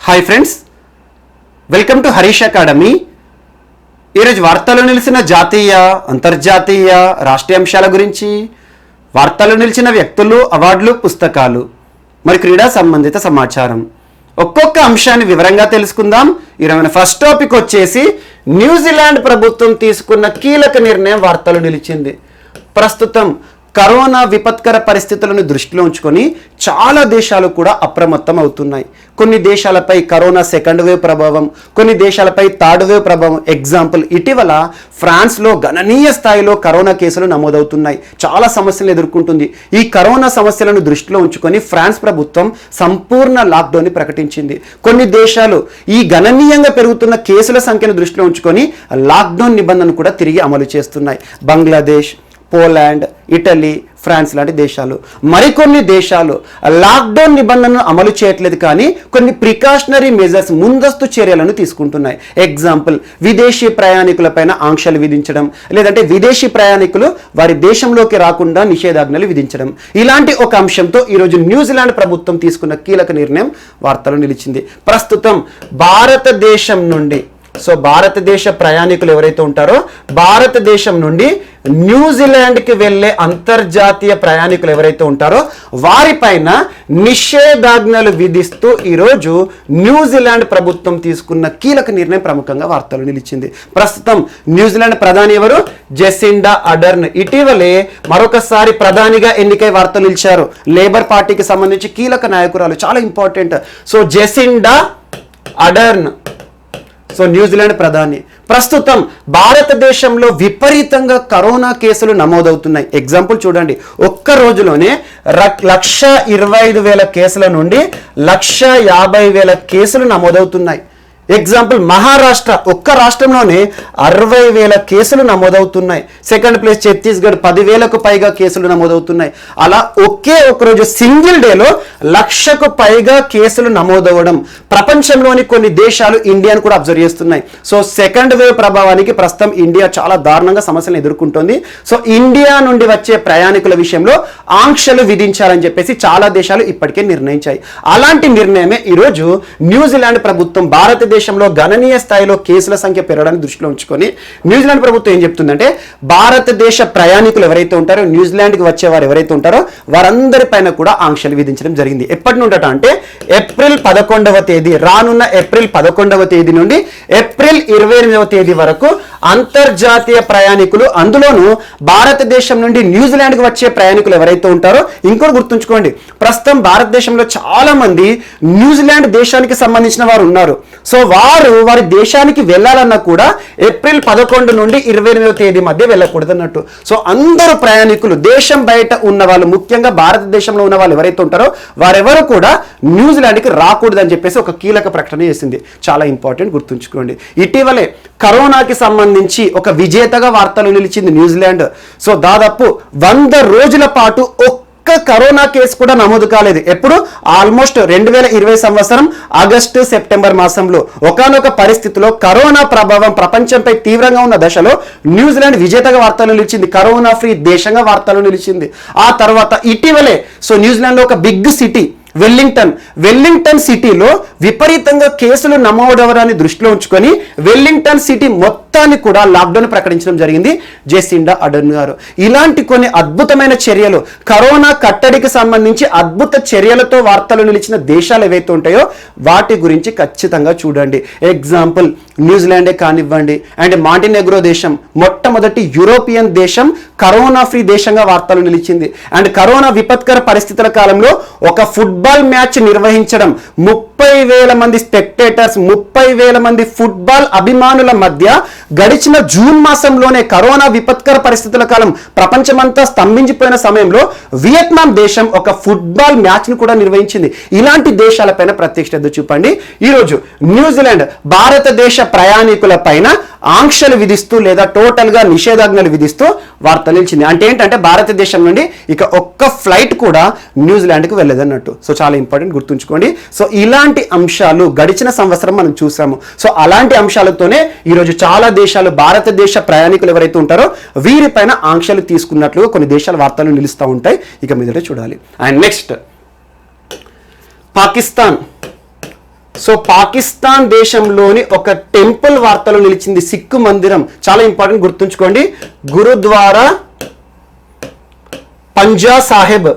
Hi friends, welcome to Harish academy. ఈరోజు వార్తల్లో నిలిచిన జాతీయ, అంతర్జాతీయ, రాష్ట్రీయ అంశాల గురించి, వార్తల్లో నిలిచిన వ్యక్తులు, అవార్డులు, పుస్తకాలు, మరి క్రీడా సంబంధిత సమాచారం ఒక్కొక్క అంశాన్ని వివరంగా తెలుసుకుందాం. ఈరోజు ఫస్ట్ టాపిక్ వచ్చేసి న్యూజిలాండ్ ప్రభుత్వం తీసుకున్న కీలక నిర్ణయం వార్తలు నిలిచింది. ప్రస్తుతం కరోనా విపత్కర పరిస్థితులను దృష్టిలో ఉంచుకొని చాలా దేశాలు కూడా అప్రమత్తం అవుతున్నాయి. కొన్ని దేశాలపై కరోనా సెకండ్ వేవ్ ప్రభావం, కొన్ని దేశాలపై థర్డ్ వేవ్ ప్రభావం. ఎగ్జాంపుల్, ఇటీవల ఫ్రాన్స్లో గణనీయ స్థాయిలో కరోనా కేసులు నమోదవుతున్నాయి. చాలా సమస్యలు ఎదుర్కొంటుంది. ఈ కరోనా సమస్యలను దృష్టిలో ఉంచుకొని ఫ్రాన్స్ ప్రభుత్వం సంపూర్ణ లాక్డౌన్ని ప్రకటించింది. కొన్ని దేశాలు ఈ గణనీయంగా పెరుగుతున్న కేసుల సంఖ్యను దృష్టిలో ఉంచుకొని లాక్డౌన్ నిబంధనలు కూడా తిరిగి అమలు చేస్తున్నాయి. బంగ్లాదేశ్, పోలాండ్, ఇటలీ, ఫ్రాన్స్ లాంటి దేశాలు. మరికొన్ని దేశాలు లాక్డౌన్ నిబంధనలను అమలు చేయట్లేదు, కానీ కొన్ని ప్రికాషనరీ మెజర్స్, ముందస్తు చర్యలను తీసుకుంటున్నాయి. ఎగ్జాంపుల్, విదేశీ ప్రయాణికులపైన ఆంక్షలు విధించడం, లేదంటే విదేశీ ప్రయాణికులు వారి దేశంలోకి రాకుండా నిషేధాజ్ఞలు విధించడం. ఇలాంటి ఒక అంశంతో ఈరోజు న్యూజిలాండ్ ప్రభుత్వం తీసుకున్న కీలక నిర్ణయం వార్తలు నిలిచింది. ప్రస్తుతం భారతదేశం నుండి, భారతదేశ ప్రయాణికులు ఎవరైతే ఉంటారో భారతదేశం నుండి న్యూజిలాండ్కి వెళ్ళే అంతర్జాతీయ ప్రయాణికులు ఎవరైతే ఉంటారో వారిపైన నిషేధాజ్ఞలు విధిస్తూ ఈరోజు న్యూజిలాండ్ ప్రభుత్వం తీసుకున్న కీలక నిర్ణయం ప్రముఖంగా వార్తలు నిలిచింది. ప్రస్తుతం న్యూజిలాండ్ ప్రధాని ఎవరు? జెసిండా అడర్న్. ఇటీవలే మరొకసారి ప్రధానిగా ఎన్నికై వార్తలు నిలిచారు. లేబర్ పార్టీకి సంబంధించి కీలక నాయకురాలు, చాలా ఇంపార్టెంట్. జెసిండా అడర్న్ న్యూజిలాండ్ ప్రధాని. ప్రస్తుతం భారతదేశంలో విపరీతంగా కరోనా కేసులు నమోదవుతున్నాయి. ఎగ్జాంపుల్ చూడండి, ఒక్క రోజులోనే 1,25,000 కేసుల నుండి 1,50,000 కేసులు నమోదవుతున్నాయి. ఎగ్జాంపుల్, మహారాష్ట్ర, ఒక్క రాష్ట్రంలోనే 60,000 కేసులు నమోదవుతున్నాయి. సెకండ్ ప్లేస్ ఛత్తీస్గఢ్, 10,000కు పైగా కేసులు నమోదవుతున్నాయి. అలా ఒకే ఒక రోజు సింగిల్ డేలో 1,00,000కు పైగా కేసులు నమోదవడం ప్రపంచంలోని కొన్ని దేశాలు ఇండియాను కూడా అబ్జర్వ్ చేస్తున్నాయి. సెకండ్ వేవ్ ప్రభావానికి ప్రస్తుతం ఇండియా చాలా దారుణంగా సమస్యలను ఎదుర్కొంటోంది. ఇండియా నుండి వచ్చే ప్రయాణికుల విషయంలో ఆంక్షలు విధించాలని చెప్పేసి చాలా దేశాలు ఇప్పటికే నిర్ణయించాయి. అలాంటి నిర్ణయమే ఈరోజు న్యూజిలాండ్ ప్రభుత్వం భారతదేశంలో గణనీయ స్థాయిలో కేసుల సంఖ్య పెరగడాన్ని దృష్టిలో ఉంచుకొని న్యూజిలాండ్ ప్రభుత్వం ఏం చెప్తుందంటే, భారతదేశ ప్రయాణికులు ఎవరైతే ఉంటారో, న్యూజిలాండ్కి వచ్చేవారు ఎవరైతే ఉంటారో వారందరిపైన కూడా ఆంక్షలు విధించడం జరిగింది. ఎప్పటి నుండట అంటే ఏప్రిల్ 11వ తేదీ, రానున్న ఏప్రిల్ 11వ తేదీ నుండి ఏప్రిల్ 28వ తేదీ వరకు అంతర్జాతీయ ప్రయాణికులు, అందులోనూ భారతదేశం నుండి న్యూజిలాండ్కి వచ్చే ప్రయాణికులు ఎవరైతే ఉంటారో, ఇంకోటి గుర్తుంచుకోండి, ప్రస్తుతం భారతదేశంలో చాలా మంది న్యూజిలాండ్ దేశానికి సంబంధించిన వారు ఉన్నారు. వారి దేశానికి వెళ్ళాలన్నా కూడా ఏప్రిల్ 11 నుండి 28వ తేదీ మధ్య వెళ్ళకూడదు అన్నట్టు. అందరూ ప్రయాణికులు, దేశం బయట ఉన్న వాళ్ళు, ముఖ్యంగా భారతదేశంలో ఉన్న వాళ్ళు ఎవరైతే ఉంటారో వారెవరు కూడా న్యూజిలాండ్కి రాకూడదని చెప్పేసి ఒక కీలక ప్రకటన చేసింది. చాలా ఇంపార్టెంట్, గుర్తుంచుకోండి. ఇటీవలే కరోనాకి సంబంధించి ఒక విజేతగా వార్తలు నిలిచింది న్యూజిలాండ్. దాదాపు 100 రోజుల పాటు ఒక్క కరోనా కేసు కూడా నమోదు కాలేదు. ఎప్పుడు? ఆల్మోస్ట్ 2020 సంవత్సరం ఆగస్టు, సెప్టెంబర్ మాసంలో ఒకానొక పరిస్థితిలో కరోనా ప్రభావం ప్రపంచంపై తీవ్రంగా ఉన్న దశలో న్యూజిలాండ్ విజేతగా వార్తలు నిలిచింది. కరోనా ఫ్రీ దేశంగా వార్తలు నిలిచింది. ఆ తర్వాత ఇటీవలే న్యూజిలాండ్లో ఒక బిగ్ సిటీ వెల్లింగ్టన్ సిటీలో విపరీతంగా కేసులు నమోదవడాన్ని దృష్టిలో ఉంచుకొని వెల్లింగ్టన్ సిటీ మొత్తాన్ని కూడా లాక్డౌన్ ప్రకటించడం జరిగింది జెసిండా అడర్న్ గారు. ఇలాంటి కొన్ని అద్భుతమైన చర్యలు, కరోనా కట్టడికి సంబంధించి అద్భుత చర్యలతో వార్తలు నిలిచిన దేశాలు ఏవైతే ఉంటాయో వాటి గురించి ఖచ్చితంగా చూడండి. ఎగ్జాంపుల్, న్యూజిలాండే కానివ్వండి, అండ్ మాంటినెగ్రో దేశం, మొట్టమొదటి యూరోపియన్ దేశం కరోనా ఫ్రీ దేశంగా వార్తలు నిలిచింది. అండ్ కరోనా విపత్కర పరిస్థితుల కాలంలో ఒక ఫుట్బాల్ మ్యాచ్ నిర్వహించడం, 30,000 మంది స్పెక్టేటర్స్, 30,000 మంది ఫుట్బాల్ అభిమానుల మధ్య గడిచిన జూన్ మాసంలోనే కరోనా విపత్కర పరిస్థితుల కాలం ప్రపంచమంతా స్తంభించిపోయిన సమయంలో వియత్నాం దేశం ఒక ఫుట్బాల్ మ్యాచ్ ను కూడా నిర్వహించింది. ఇలాంటి దేశాలపైన ప్రత్యేక శ్రద్ధ చూపండి. ఈరోజు న్యూజిలాండ్ భారతదేశ ప్రయాణికుల పైన ఆంక్షలు విధిస్తూ లేదా టోటల్ గా నిషేధాజ్ఞలు విధిస్తూ వార్తలు నిలిచింది. అంటే ఏంటంటే భారతదేశం నుండి ఇక ఒక్క ఫ్లైట్ కూడా న్యూజిలాండ్కి వెళ్ళదన్నట్టు. చాలా ఇంపార్టెంట్, గుర్తుంచుకోండి. ఇలాంటి అంశాలు గడిచిన సంవత్సరం మనం చూసాము. అలాంటి అంశాలతోనే ఈరోజు చాలా దేశాలు భారతదేశ ప్రయాణికులు ఎవరైతే ఉంటారో వీరిపైన ఆంక్షలు తీసుకున్నట్లుగా కొన్ని దేశాల వార్తలు నిలుస్తూ ఉంటాయి. ఇక మీదట చూడాలి. And next, Pakistan so Pakistan దేశంలోని ఒక టెంపుల్ వార్తలో నిలిచింది, సిక్కు మందిరం. చాలా ఇంపార్టెంట్, గుర్తుంచుకోండి. గురుద్వారా పంజా సాహిబ్.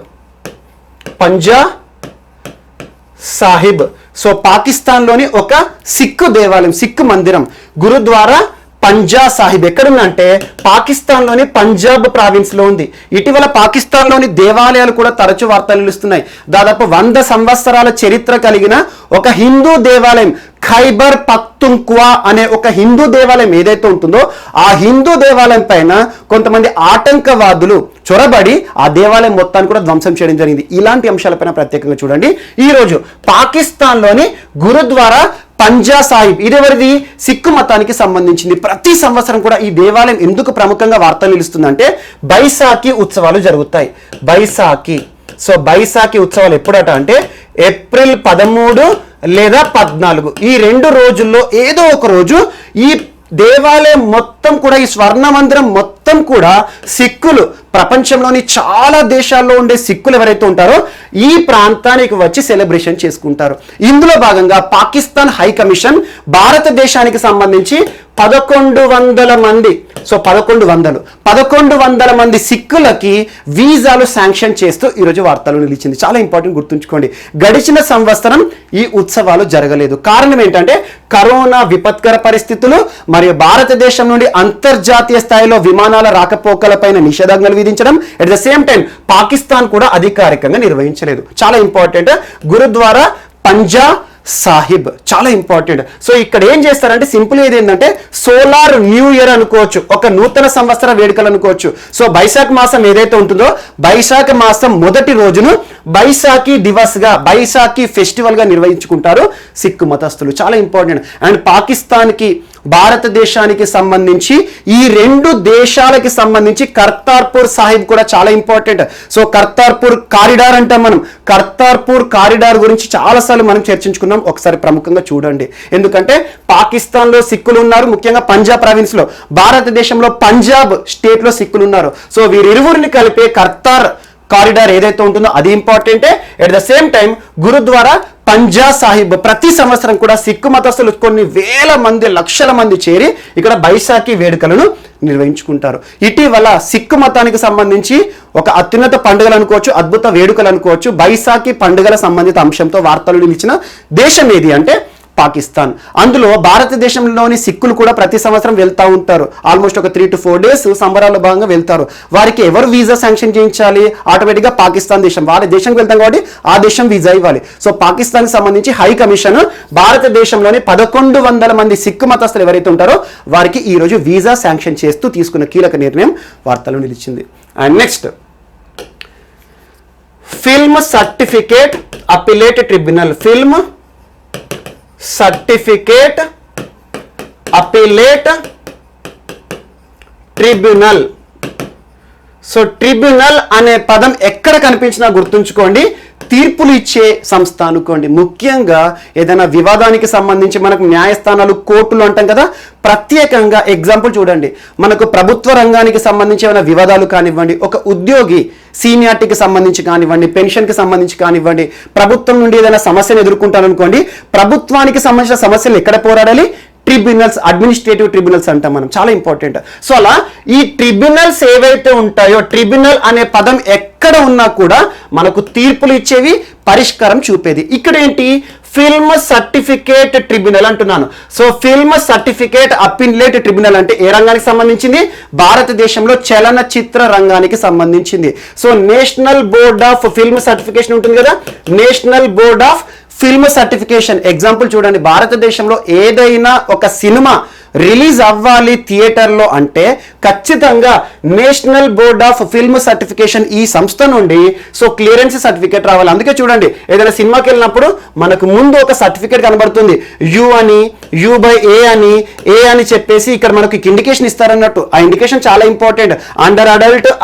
సో పాకిస్తాన్లోని ఒక సిక్కు దేవాలయం, సిక్కు మందిరం, గురుద్వారా పంజా సాహిబ్ ఎక్కడుందంటే పాకిస్తాన్లోని పంజాబ్ ప్రావిన్స్ లో ఉంది. ఇటీవల పాకిస్తాన్లోని దేవాలయాలు కూడా తరచూ వార్తలు నిలుస్తున్నాయి. దాదాపు 100 సంవత్సరాల చరిత్ర కలిగిన ఒక హిందూ దేవాలయం, ఖైబర్ పఖ్తుంఖ్వా అనే ఒక హిందూ దేవాలయం ఏదైతే ఉంటుందో ఆ హిందూ దేవాలయం పైన కొంతమంది ఆటంకవాదులు చొరబడి ఆ దేవాలయం మొత్తాన్ని కూడా ధ్వంసం చేయడం జరిగింది. ఇలాంటి అంశాలపైన ప్రత్యేకంగా చూడండి. ఈరోజు పాకిస్తాన్లోని గురుద్వారా పంజా సాహిబ్, ఇదెవరిది? సిక్కు మతానికి సంబంధించింది. ప్రతి సంవత్సరం కూడా ఈ దేవాలయం ఎందుకు ప్రముఖంగా వార్తలు నిలుస్తుందంటే బైసాఖి ఉత్సవాలు జరుగుతాయి. బైసాఖి. సో బైసాఖి ఉత్సవాలు ఎప్పుడట అంటే ఏప్రిల్ 13 లేదా 14, ఈ 2 రోజుల్లో ఏదో ఒక రోజు ఈ దేవాలయం మొత్తం కూడా, ఈ స్వర్ణ మందిరం మొత్తం కూడా సిక్కులు, ప్రపంచంలోని చాలా దేశాల్లో ఉండే సిక్కులు ఎవరైతే ఉంటారో ఈ ప్రాంతానికి వచ్చి సెలబ్రేషన్ చేసుకుంటారు. ఇందులో భాగంగా పాకిస్తాన్ హై కమిషన్ భారతదేశానికి సంబంధించి 1100 మంది, సో 1100 మంది సిక్కులకి వీసాలు శాంక్షన్ చేస్తూ ఈరోజు వార్తలు నిలిచింది. చాలా ఇంపార్టెంట్, గుర్తుంచుకోండి. గడిచిన సంవత్సరం ఈ ఉత్సవాలు జరగలేదు. కారణం ఏంటంటే కరోనా విపత్కర పరిస్థితులు మరియు భారతదేశం నుండి అంతర్జాతీయ స్థాయిలో విమానాల రాకపోకలపైన నిషేధాజ్ఞలు విధించడం. At the same time Pakistan కూడా అధికారికంగా నిర్వహించలేదు. చాలా ఇంపార్టెంట్. గురుద్వారా పంజా సాహిబ్ చాలా ఇంపార్టెంట్. సో ఇక్కడ ఏం చేస్తారంటే సింపుల్ ఏది ఏంటంటే సోలార్ న్యూ ఇయర్ అనుకోవచ్చు, ఒక నూతన సంవత్సర వేడుకలు అనుకోవచ్చు. సో బైశాఖ మాసం ఏదైతే ఉంటుందో బైశాఖ మాసం మొదటి రోజును బైశాఖి దివస్ గా, బైశాఖి ఫెస్టివల్ గా నిర్వహించుకుంటారు సిక్కు మతస్థులు. చాలా ఇంపార్టెంట్. అండ్ పాకిస్తాన్కి భారతదేశానికి సంబంధించి ఈ 2 దేశాలకి సంబంధించి కర్తార్పూర్ సాహిబ్ కూడా చాలా ఇంపార్టెంట్. సో కర్తార్పూర్ కారిడార్ అంటాం మనం. కర్తార్పూర్ కారిడార్ గురించి చాలాసార్లు మనం చర్చించుకున్నాం. ఒకసారి ప్రముఖంగా చూడండి. ఎందుకంటే పాకిస్తాన్లో సిక్కులు ఉన్నారు, ముఖ్యంగా పంజాబ్ ప్రావిన్స్ లో. భారతదేశంలో పంజాబ్ స్టేట్ లో సిక్కులు ఉన్నారు. సో వీరిరువురిని కలిపే కర్తార్ కారిడార్ ఏదైతే ఉంటుందో అది ఇంపార్టెంటే. At the same time Gurdwara Panja Sahib ప్రతి సంవత్సరం కూడా సిక్కు మతస్థులు కొన్ని వేల మంది, లక్షల మంది చేరి ఇక్కడ బైశాఖి వేడుకలను నిర్వహించుకుంటారు. ఇటీవల సిక్కు మతానికి సంబంధించి ఒక అత్యున్నత పండుగలు అనుకోవచ్చు, అద్భుత వేడుకలు అనుకోవచ్చు, బైశాఖి పండుగల సంబంధిత అంశంతో వార్తలు నిలిచిన దేశం ఏది అంటే పాకిస్తాన్. అందులో భారతదేశంలోని సిక్కులు కూడా ప్రతి సంవత్సరం వెళ్తూ ఉంటారు. ఆల్మోస్ట్ ఒక 3 to 4 డేస్ సంబరాల్లో భాగంగా వెళ్తారు. వారికి ఎవరు వీసా శాంక్షన్ చేయించాలి? ఆటోమేటిక్గా పాకిస్తాన్ దేశం. వాళ్ళ దేశంకి వెళ్తాం కాబట్టి ఆ దేశం వీసా ఇవ్వాలి. సో పాకిస్తాన్కి సంబంధించి హై కమిషన్ భారతదేశంలోని 1100 మంది సిక్కు మతస్థులు ఎవరైతే ఉంటారో వారికి ఈరోజు వీసా శాంక్షన్ చేస్తూ తీసుకున్న కీలక నిర్ణయం వార్తలు నిలిచింది. And next, film certificate appellate tribunal. Film certificate appellate tribunal. So tribunal అనే పదం ఎక్కడ కనిపించినా గుర్తుంచుకోండి, తీర్పులు ఇచ్చే సంస్థ అనుకోండి. ముఖ్యంగా ఏదైనా వివాదానికి సంబంధించి మనకు న్యాయస్థానాలు, కోర్టులు అంటాం కదా, ప్రత్యేకంగా ఎగ్జాంపుల్ చూడండి. మనకు ప్రభుత్వ రంగానికి సంబంధించి ఏమైనా వివాదాలు కానివ్వండి, ఒక ఉద్యోగి సీనియారిటీకి సంబంధించి కానివ్వండి, పెన్షన్కి సంబంధించి కానివ్వండి, ప్రభుత్వం నుండి ఏదైనా సమస్యను ఎదుర్కొంటారనుకోండి, ప్రభుత్వానికి సంబంధించిన సమస్యలు ఎక్కడ పోరాడాలి? ట్రిబ్యునల్స్, అడ్మినిస్ట్రేటివ్ ట్రిబ్యునల్స్ అంటాం మనం. చాలా ఇంపార్టెంట్. సో అలా ఈ ట్రిబ్యునల్స్ ఏవైతే ఉంటాయో, ట్రిబ్యునల్ అనే పదం ఎక్కడ ఉన్నా కూడా మనకు తీర్పులు ఇచ్చేవి, పరిష్కారం చూపేది. ఇక్కడ ఏంటి? ఫిల్మ్ సర్టిఫికేట్ ట్రిబ్యునల్ అంటున్నాను. So film certificate appellate tribunal అంటే ఏ రంగానికి సంబంధించింది? భారతదేశంలో చలనచిత్ర రంగానికి సంబంధించింది. So national board of film certification ఉంటుంది కదా, national board of film certification. Example చూడండి, భారతదేశంలో ఏదైనా ఒక సినిమా రిలీజ్ అవ్వాలి థియేటర్లో అంటే ఖచ్చితంగా national board of film certification ఈ సంస్థ నుండి సో క్లియరెన్స్ సర్టిఫికేట్ రావాలి. అందుకే చూడండి, ఏదైనా సినిమాకి వెళ్ళినప్పుడు మనకు ముందు ఒక సర్టిఫికేట్ కనబడుతుంది, యు అని, U/A అని చెప్పేసి ఇక్కడ మనకు ఇండికేషన్ ఇస్తారన్నట్టు. ఆ ఇండికేషన్ చాలా ఇంపార్టెంట్. అండర్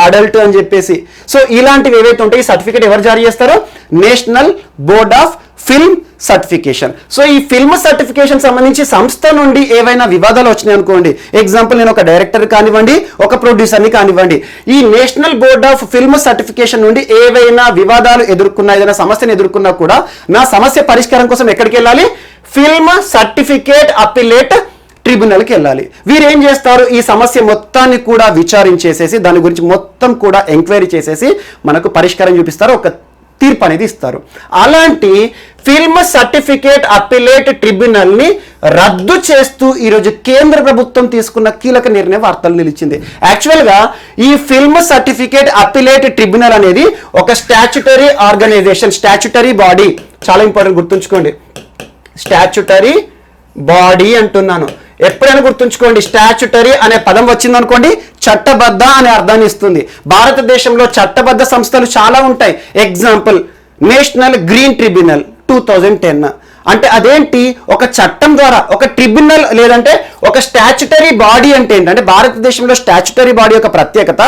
అడల్ట్ అని చెప్పేసి. సో ఇలాంటివి ఏవైతే ఉంటాయి, ఈ సర్టిఫికేట్ ఎవరు జారీ చేస్తారో? National board of film certification. So ఈ ఫిల్మ్ సర్టిఫికేషన్ సంబంధించి సంస్థ నుండి ఏవైనా వివాదాలు వచ్చినాయి అనుకోండి, ఎగ్జాంపుల్ నేను ఒక డైరెక్టర్ కానివ్వండి, ఒక ప్రొడ్యూసర్ని కానివ్వండి, ఈ national board of film certification నుండి ఏవైనా వివాదాలు ఎదుర్కొన్నా, ఏదైనా సమస్యను ఎదుర్కొన్నా కూడా నా సమస్య పరిష్కారం కోసం ఎక్కడికి వెళ్ళాలి? ఫిల్మ్ సర్టిఫికేట్ అపిలేట్ ట్రిబ్యునల్కి వెళ్ళాలి. వీరు ఏం చేస్తారు, ఈ సమస్య మొత్తాన్ని కూడా విచారించేసేసి దాని గురించి మొత్తం కూడా ఎంక్వైరీ చేసేసి మనకు పరిష్కారం చూపిస్తారు, ఒక తీర్పు అనేది ఇస్తారు. అలాంటి ఫిల్మ్ సర్టిఫికేట్ అపిలేట్ ట్రిబ్యునల్ని రద్దు చేస్తూ ఈరోజు కేంద్ర ప్రభుత్వం తీసుకున్న కీలక నిర్ణయం వార్తలు నిలిచింది. యాక్చువల్గా ఈ ఫిల్మ్ సర్టిఫికేట్ అపిలేట్ ట్రిబ్యునల్ అనేది ఒక స్టాచ్యుటరీ ఆర్గనైజేషన్, స్టాచ్యుటరీ బాడీ, చాలా ఇంపార్టెంట్ గుర్తుంచుకోండి, స్టాచ్యుటరీ బాడీ అంటున్నాను. ఎప్పుడైనా గుర్తుంచుకోండి, స్టాచ్యుటరీ అనే పదం వచ్చిందనుకోండి చట్టబద్ధ అనే అర్థాన్ని ఇస్తుంది. భారతదేశంలో చట్టబద్ధ సంస్థలు చాలా ఉంటాయి. Example national green tribunal 2010. అంటే అదేంటి, ఒక చట్టం ద్వారా ఒక ట్రిబ్యునల్ లేదంటే ఒక స్టాచ్యుటరీ బాడీ అంటే ఏంటంటే భారతదేశంలో స్టాచ్యుటరీ బాడీ యొక్క ప్రత్యేకత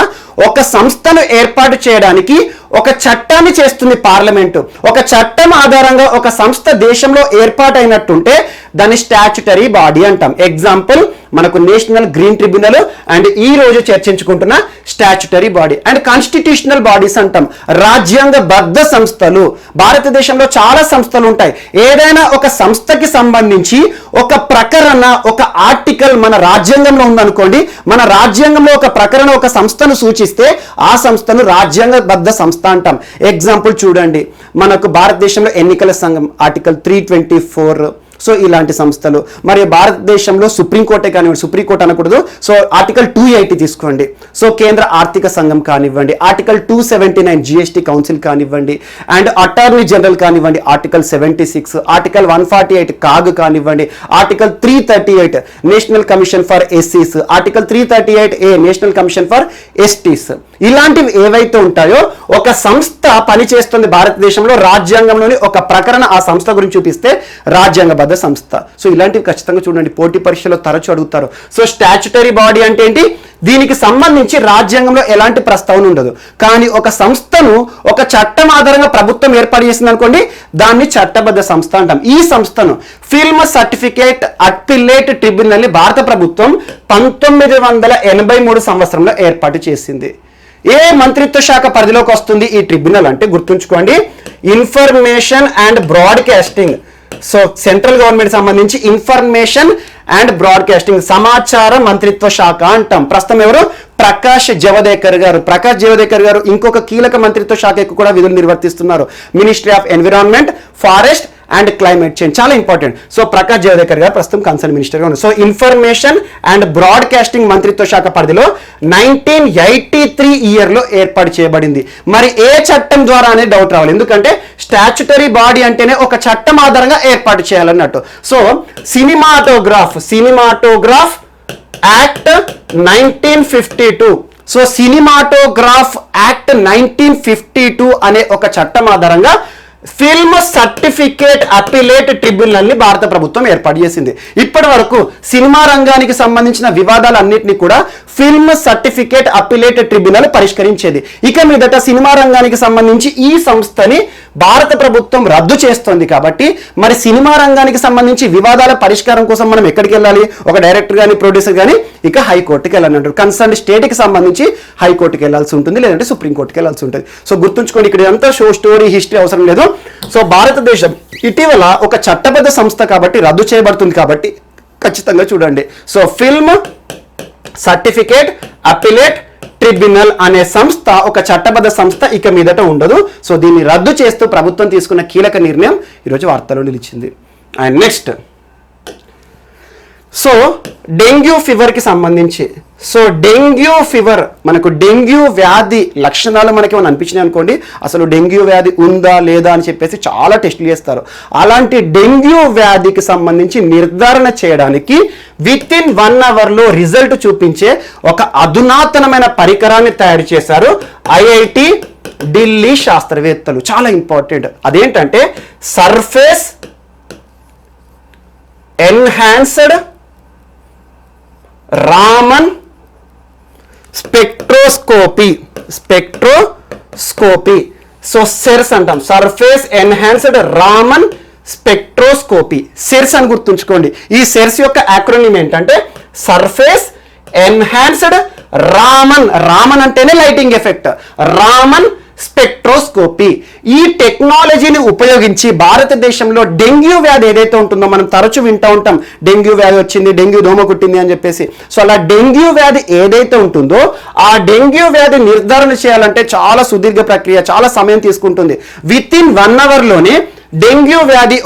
ఒక సంస్థను ఏర్పాటు చేయడానికి ఒక చట్టాన్ని చేస్తుంది పార్లమెంటు. ఒక చట్టం ఆధారంగా ఒక సంస్థ దేశంలో ఏర్పాటైనట్టుంటే దాన్ని స్టాచ్యుటరీ బాడీ అంటాం. ఎగ్జాంపుల్ మనకు నేషనల్ గ్రీన్ ట్రిబ్యునల్ అండ్ ఈ రోజు చర్చించుకుంటున్న statutory body. And constitutional bodies అంటాం, రాజ్యాంగబద్ధ సంస్థలు. భారతదేశంలో చాలా సంస్థలు ఉంటాయి. ఏదైనా ఒక సంస్థకి సంబంధించి ఒక ప్రకరణ, ఒక ఆర్టికల్ మన రాజ్యాంగంలో ఉందనుకోండి, మన రాజ్యాంగంలో ఒక ప్రకరణ ఒక సంస్థను సూచిస్తే ఆ సంస్థను రాజ్యాంగబద్ధ సంస్థ అంటాం. ఎగ్జాంపుల్ చూడండి, మనకు భారతదేశంలో ఎన్నికల సంఘం ఆర్టికల్ 324. సో ఇలాంటి సంస్థలు. మరి భారతదేశంలో సుప్రీంకోర్టే కానివ్వండి, సుప్రీంకోర్టు అనకూడదు, సో ఆర్టికల్ 280 తీసుకోండి. సో కేంద్ర ఆర్థిక సంఘం కానివ్వండి, ఆర్టికల్ 279 జిఎస్టీ కౌన్సిల్ కానివ్వండి, అండ్ అటార్నీ జనరల్ కానివ్వండి ఆర్టికల్ 76, ఆర్టికల్ 148 కాగ్ కానివ్వండి, ఆర్టికల్ 338 నేషనల్ కమిషన్ ఫర్ ఎస్సీస్, article 338A national commission for STs. ఇలాంటివి ఏవైతే ఉంటాయో ఒక సంస్థ పనిచేస్తుంది భారతదేశంలో, రాజ్యాంగంలోని ఒక ప్రకరణ ఆ సంస్థ గురించి చూపిస్తే రాజ్యాంగబద్ధ సంస్థ. సో ఇలాంటివి ఖచ్చితంగా చూడండి, పోటీ పరీక్షలో తరచు అడుగుతారు. సో స్టాచ్యుటరీ బాడీ అంటే ఏంటి, దీనికి సంబంధించి రాజ్యాంగంలో ఎలాంటి ప్రస్తావన ఉండదు, కానీ ఒక సంస్థను ఒక చట్టం ఆధారంగా ప్రభుత్వం ఏర్పాటు చేసింది అనుకోండి, దాన్ని చట్టబద్ధ సంస్థ అంటాం. ఈ సంస్థను ఫిల్మ్ సర్టిఫికేట్ అపిలేట్ ట్రిబ్యునల్ ని భారత ప్రభుత్వం 1983 సంవత్సరంలో ఏర్పాటు చేసింది. ఏ మంత్రిత్వ శాఖ పరిధిలోకి వస్తుంది ఈ ట్రిబ్యునల్ అంటే గుర్తుంచుకోండి, information and broadcasting. So central government సంబంధించి ఇన్ఫర్మేషన్ అండ్ బ్రాడ్కాస్టింగ్ సమాచార మంత్రిత్వ శాఖ అంటాం. ప్రస్తుతం ఎవరు, ప్రకాష్ జవదేకర్ గారు. ప్రకాష్ జవదేకర్ గారు ఇంకొక కీలక మంత్రిత్వ శాఖకు కూడా విధులు నిర్వర్తిస్తున్నారు, ministry of environment, forest and climate change. చాలా ఇంపార్టెంట్. సో ప్రకాష్ జవదేకర్ గారు ప్రస్తుతం కన్సర్న్ మినిస్టర్గా ఉన్నారు. సో ఇన్ఫర్మేషన్ అండ్ బ్రాడ్కాస్టింగ్ మంత్రిత్వ శాఖ పరిధిలో 1983 ఇయర్లో ఏర్పాటు చేయబడింది. మరి ఏ చట్టం ద్వారా అనేది డౌట్ రావాలి, ఎందుకంటే స్టాచ్యుటరీ బాడీ అంటేనే ఒక చట్టం ఆధారంగా ఏర్పాటు చేయాలన్నట్టు. So cinematograph act 1952. So cinematograph act 1952 అనే ఒక చట్టం ఆధారంగా ఫిల్మ్ సర్టిఫికేట్ అపిలేట్ ట్రిబ్యునల్ ని భారత ప్రభుత్వం ఏర్పాటు చేసింది. ఇప్పటి వరకు సినిమా రంగానికి సంబంధించిన వివాదాలన్నింటినీ కూడా ఫిల్మ్ సర్టిఫికేట్ అపిలేట్ ట్రిబ్యునల్ పరిష్కరించేది. ఇక మీదట సినిమా రంగానికి సంబంధించి ఈ సంస్థని భారత ప్రభుత్వం రద్దు చేస్తోంది. కాబట్టి మరి సినిమా రంగానికి సంబంధించి వివాదాల పరిష్కారం కోసం మనం ఎక్కడికి వెళ్ళాలి, ఒక డైరెక్టర్ కానీ ప్రొడ్యూసర్ కానీ ఇక హైకోర్టుకి వెళ్ళాలంటారు. కన్సర్న్ స్టేట్కి సంబంధించి హైకోర్టుకి వెళ్ళాల్సి ఉంటుంది, లేదంటే సుప్రీంకోర్టుకి వెళ్ళాల్సి ఉంటుంది. సో గుర్తుంచుకోండి, ఇక్కడ అంతా స్టోరీ హిస్టరీ అవసరం లేదు. సో భారతదేశం ఇటీవల ఒక చట్టబద్ధ సంస్థ కాబట్టి రద్దు చేయబడుతుంది కాబట్టి ఖచ్చితంగా చూడండి. So film certificate appellate tribunal అనే సంస్థ ఒక చట్టబద్ధ సంస్థ ఇక మీదట ఉండదు. సో దీన్ని రద్దు చేస్తూ ప్రభుత్వం తీసుకున్న కీలక నిర్ణయం ఈరోజు వార్తలో నిలిచింది. అండ్ నెక్స్ట్, సో డెంగ్యూ ఫీవర్కి సంబంధించి, సో డెంగ్యూ ఫీవర్ మనకు డెంగ్యూ వ్యాధి లక్షణాలు మనకి ఏమైనా అనిపించినాయి అనుకోండి, అసలు డెంగ్యూ వ్యాధి ఉందా లేదా అని చెప్పేసి చాలా టెస్టులు చేస్తారు. అలాంటి డెంగ్యూ వ్యాధికి సంబంధించి నిర్ధారణ చేయడానికి విత్ ఇన్ 1 అవర్లో రిజల్ట్ చూపించే ఒక అధునాతనమైన పరికరాన్ని తయారు చేశారు ఐఐటి ఢిల్లీ శాస్త్రవేత్తలు. చాలా ఇంపార్టెంట్. అదేంటంటే surface enhanced Raman spectroscopy. So SERS అంటాం, surface enhanced Raman spectroscopy. SERS అని గుర్తుంచుకోండి. ఈ సెర్స్ యొక్క యాక్రోనిమ్ ఏంటంటే సర్ఫేస్ ఎన్హాన్స్డ్ రామన్. రామన్ అంటేనే లైటింగ్ ఎఫెక్ట్. రామన్ స్పెక్ట్రోస్కోపీ. ఈ టెక్నాలజీని ఉపయోగించి భారతదేశంలో డెంగ్యూ వ్యాధి ఏదైతే ఉంటుందో, మనం తరచూ వింటూ ఉంటాం డెంగ్యూ వ్యాధి వచ్చింది, డెంగ్యూ దోమ కుట్టింది అని చెప్పేసి. సో అలా డెంగ్యూ వ్యాధి ఏదైతే ఉంటుందో ఆ డెంగ్యూ వ్యాధి నిర్ధారణ చేయాలంటే చాలా సుదీర్ఘ ప్రక్రియ, చాలా సమయం తీసుకుంటుంది. విత్ ఇన్ 1 అవర్లోనే డెంగ్యూ వ్యాధి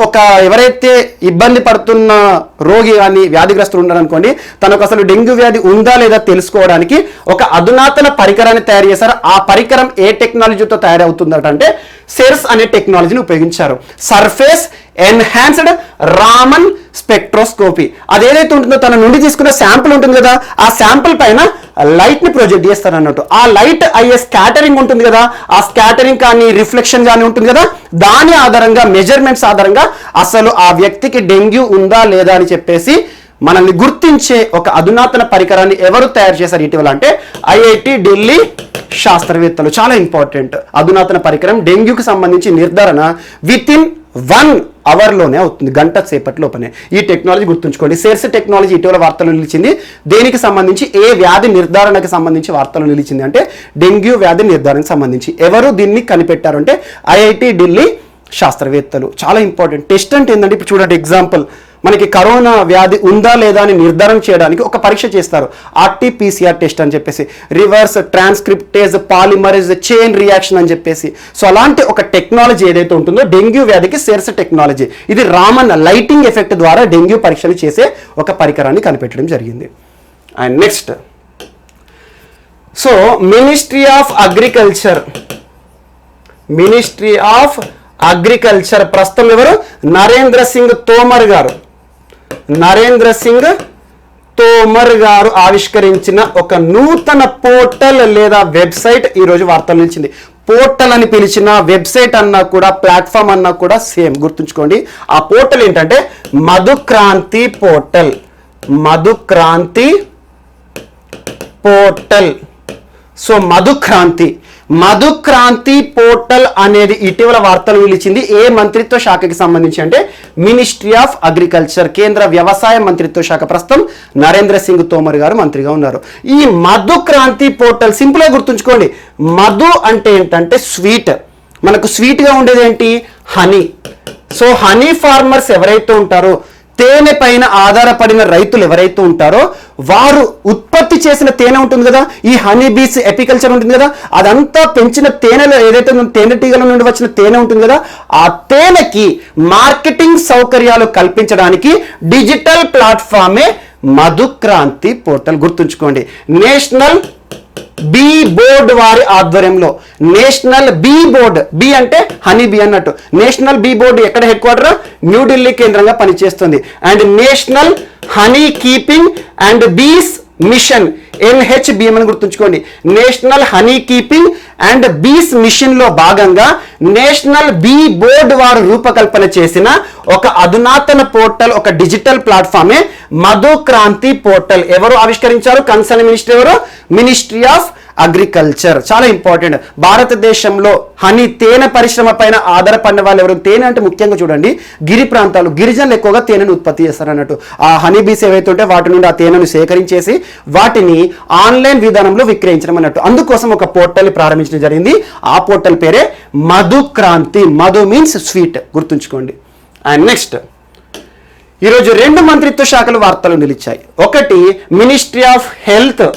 ఎవరైతే ఇబ్బంది పడుతున్న రోగి కానీ వ్యాధిగ్రస్తులు ఉన్నారనుకోండి, తనకు అసలు డెంగ్యూ వ్యాధి ఉందా లేదా తెలుసుకోవడానికి ఒక అధునాతన పరికరాన్ని తయారు చేశారు. ఆ పరికరం ఏ టెక్నాలజీతో తయారవుతుందట అంటే సెర్స్ అనే టెక్నాలజీని ఉపయోగించారు. Surface enhanced Raman spectroscopy. అదేదైతే ఉంటుందో తన నుండి తీసుకున్న శాంపుల్ ఉంటుంది కదా, ఆ శాంపుల్ పైన లైట్ ని ప్రొజెక్ట్ చేస్తారు అన్నట్టు. ఆ లైట్ అయ్యే స్కాటరింగ్ ఉంటుంది కదా, ఆ స్కాటరింగ్ కానీ రిఫ్లెక్షన్ కానీ ఉంటుంది కదా, దాని ఆధారంగా మెజర్మెంట్స్ ఆధారంగా అసలు ఆ వ్యక్తికి డెంగ్యూ ఉందా లేదా అని చెప్పేసి మనల్ని గుర్తించే ఒక అధునాతన పరికరాన్ని ఎవరు తయారు చేశారు ఇటీవల అంటే ఐఐటి ఢిల్లీ శాస్త్రవేత్తలు. చాలా ఇంపార్టెంట్ అధునాతన పరికరం. డెంగ్యూకి సంబంధించి నిర్ధారణ విత్ ఇన్ 1 అవర్లోనే అవుతుంది, గంట సేపటి లోపనే. ఈ టెక్నాలజీ గుర్తుంచుకోండి. సెర్స్ టెక్నాలజీ ఇటీవల వార్తలు నిలిచింది. దేనికి సంబంధించి? ఏ వ్యాధి నిర్ధారణకు సంబంధించి వార్తలు నిలిచింది అంటే డెంగ్యూ వ్యాధి నిర్ధారణకు సంబంధించి. ఎవరు దీన్ని కనిపెట్టారు అంటే ఐఐటి ఢిల్లీ శాస్త్రవేత్తలు. చాలా ఇంపార్టెంట్. టెస్ట్ అంటే ఏంటంటే ఇప్పుడు చూడండి, ఎగ్జాంపుల్ మనకి కరోనా వ్యాధి ఉందా లేదా అని నిర్ధారణ చేయడానికి ఒక పరీక్ష చేస్తారు, ఆర్టీపీసీఆర్ టెస్ట్ అని చెప్పేసి, reverse transcriptase polymerase chain reaction అని చెప్పేసి. సో అలాంటి ఒక టెక్నాలజీ ఏదైతే ఉంటుందో డెంగ్యూ వ్యాధికి సెర్స్ టెక్నాలజీ, ఇది రామన్ లైటింగ్ ఎఫెక్ట్ ద్వారా డెంగ్యూ పరీక్షలు చేసే ఒక పరికరాన్ని కనిపెట్టడం జరిగింది. And next, so ministry of agriculture ప్రస్తుతం ఎవరు? నరేంద్ర సింగ్ తోమర్ గారు ఆవిష్కరించిన ఒక నూతన పోర్టల్ లేదా వెబ్సైట్ ఈరోజు వార్తలు నిలిచింది. పోర్టల్ అని పిలిచిన, వెబ్సైట్ అన్నా కూడా, ప్లాట్ఫామ్ అన్నా కూడా సేమ్, గుర్తుంచుకోండి. ఆ పోర్టల్ ఏంటంటే మధుక్రాంతి పోర్టల్. సో మధుక్రాంతి పోర్టల్ అనేది ఇటీవల వార్తలు నిలిచింది. ఏ మంత్రిత్వ శాఖకి సంబంధించి అంటే మినిస్ట్రీ ఆఫ్ అగ్రికల్చర్, కేంద్ర వ్యవసాయ మంత్రిత్వ శాఖ. ప్రస్తుతం నరేంద్ర సింగ్ తోమర్ గారు మంత్రిగా ఉన్నారు. ఈ మధుక్రాంతి పోర్టల్ సింపుల్ గా గుర్తుంచుకోండి. మధు అంటే ఏంటంటే స్వీట్. మనకు స్వీట్ గా ఉండేది ఏంటి? హనీ. సో హనీ ఫార్మర్స్ ఎవరైతే ఉంటారో, తేనె పైన ఆధారపడిన రైతులు ఎవరైతే ఉంటారో వారు ఉత్పత్తి చేసిన తేనె ఉంటుంది కదా, ఈ హనీ బీస్ ఎపికల్చర్ ఉంటుంది కదా, అదంతా పెంచిన తేనెలో ఏదైతే తేనెటీగల నుండి వచ్చిన తేనె ఉంటుంది కదా, ఆ తేనెకి మార్కెటింగ్ సౌకర్యాలు కల్పించడానికి డిజిటల్ ప్లాట్ఫామే మధుక్రాంతి పోర్టల్. గుర్తుంచుకోండి. నేషనల్ బీ బోర్డ్ వారి ఆధ్వర్యంలో, నేషనల్ బీ బోర్డ్, బీ అంటే హనీ బీ అన్నట్టు, నేషనల్ బీ బోర్డు ఎక్కడ హెడ్ క్వార్టర్? న్యూఢిల్లీ కేంద్రంగా పనిచేస్తుంది. And national honey keeping and బీస్ మిషన్, NHBM అని గుర్తుంచుకోండి. నేషనల్ హనీ కీపింగ్ అండ్ బీస్ మిషన్ లో భాగంగా నేషనల్ బీ బోర్డ్ వారు రూపకల్పన చేసిన ఒక అధునాతన పోర్టల్, ఒక డిజిటల్ ప్లాట్ఫామే మధుక్రాంతి పోర్టల్. ఎవరు ఆవిష్కరించారు? కన్సర్న్ మినిస్టర్ ఎవరు? Ministry of agriculture. చాలా ఇంపార్టెంట్. భారతదేశంలో హనీ తేనె పరిశ్రమ పైన ఆధారపడిన వాళ్ళు ఎవరు? తేనె అంటే ముఖ్యంగా చూడండి, గిరి ప్రాంతాలు, గిరిజనులు ఎక్కువగా తేనెను ఉత్పత్తి చేస్తారు అన్నట్టు. ఆ హనీ బీస్ ఏవైతే ఉంటే వాటి నుండి ఆ తేనెను సేకరించేసి వాటిని ఆన్లైన్ విధానంలో విక్రయించడం అన్నట్టు. అందుకోసం ఒక పోర్టల్ ప్రారంభించడం జరిగింది. ఆ పోర్టల్ పేరే మధుక్రాంతి. మధు మీన్స్ స్వీట్, గుర్తుంచుకోండి. అండ్ నెక్స్ట్, ఈరోజు 2 మంత్రిత్వ శాఖలు వార్తలు నిలిచాయి. ఒకటి మినిస్ట్రీ ఆఫ్ హెల్త్.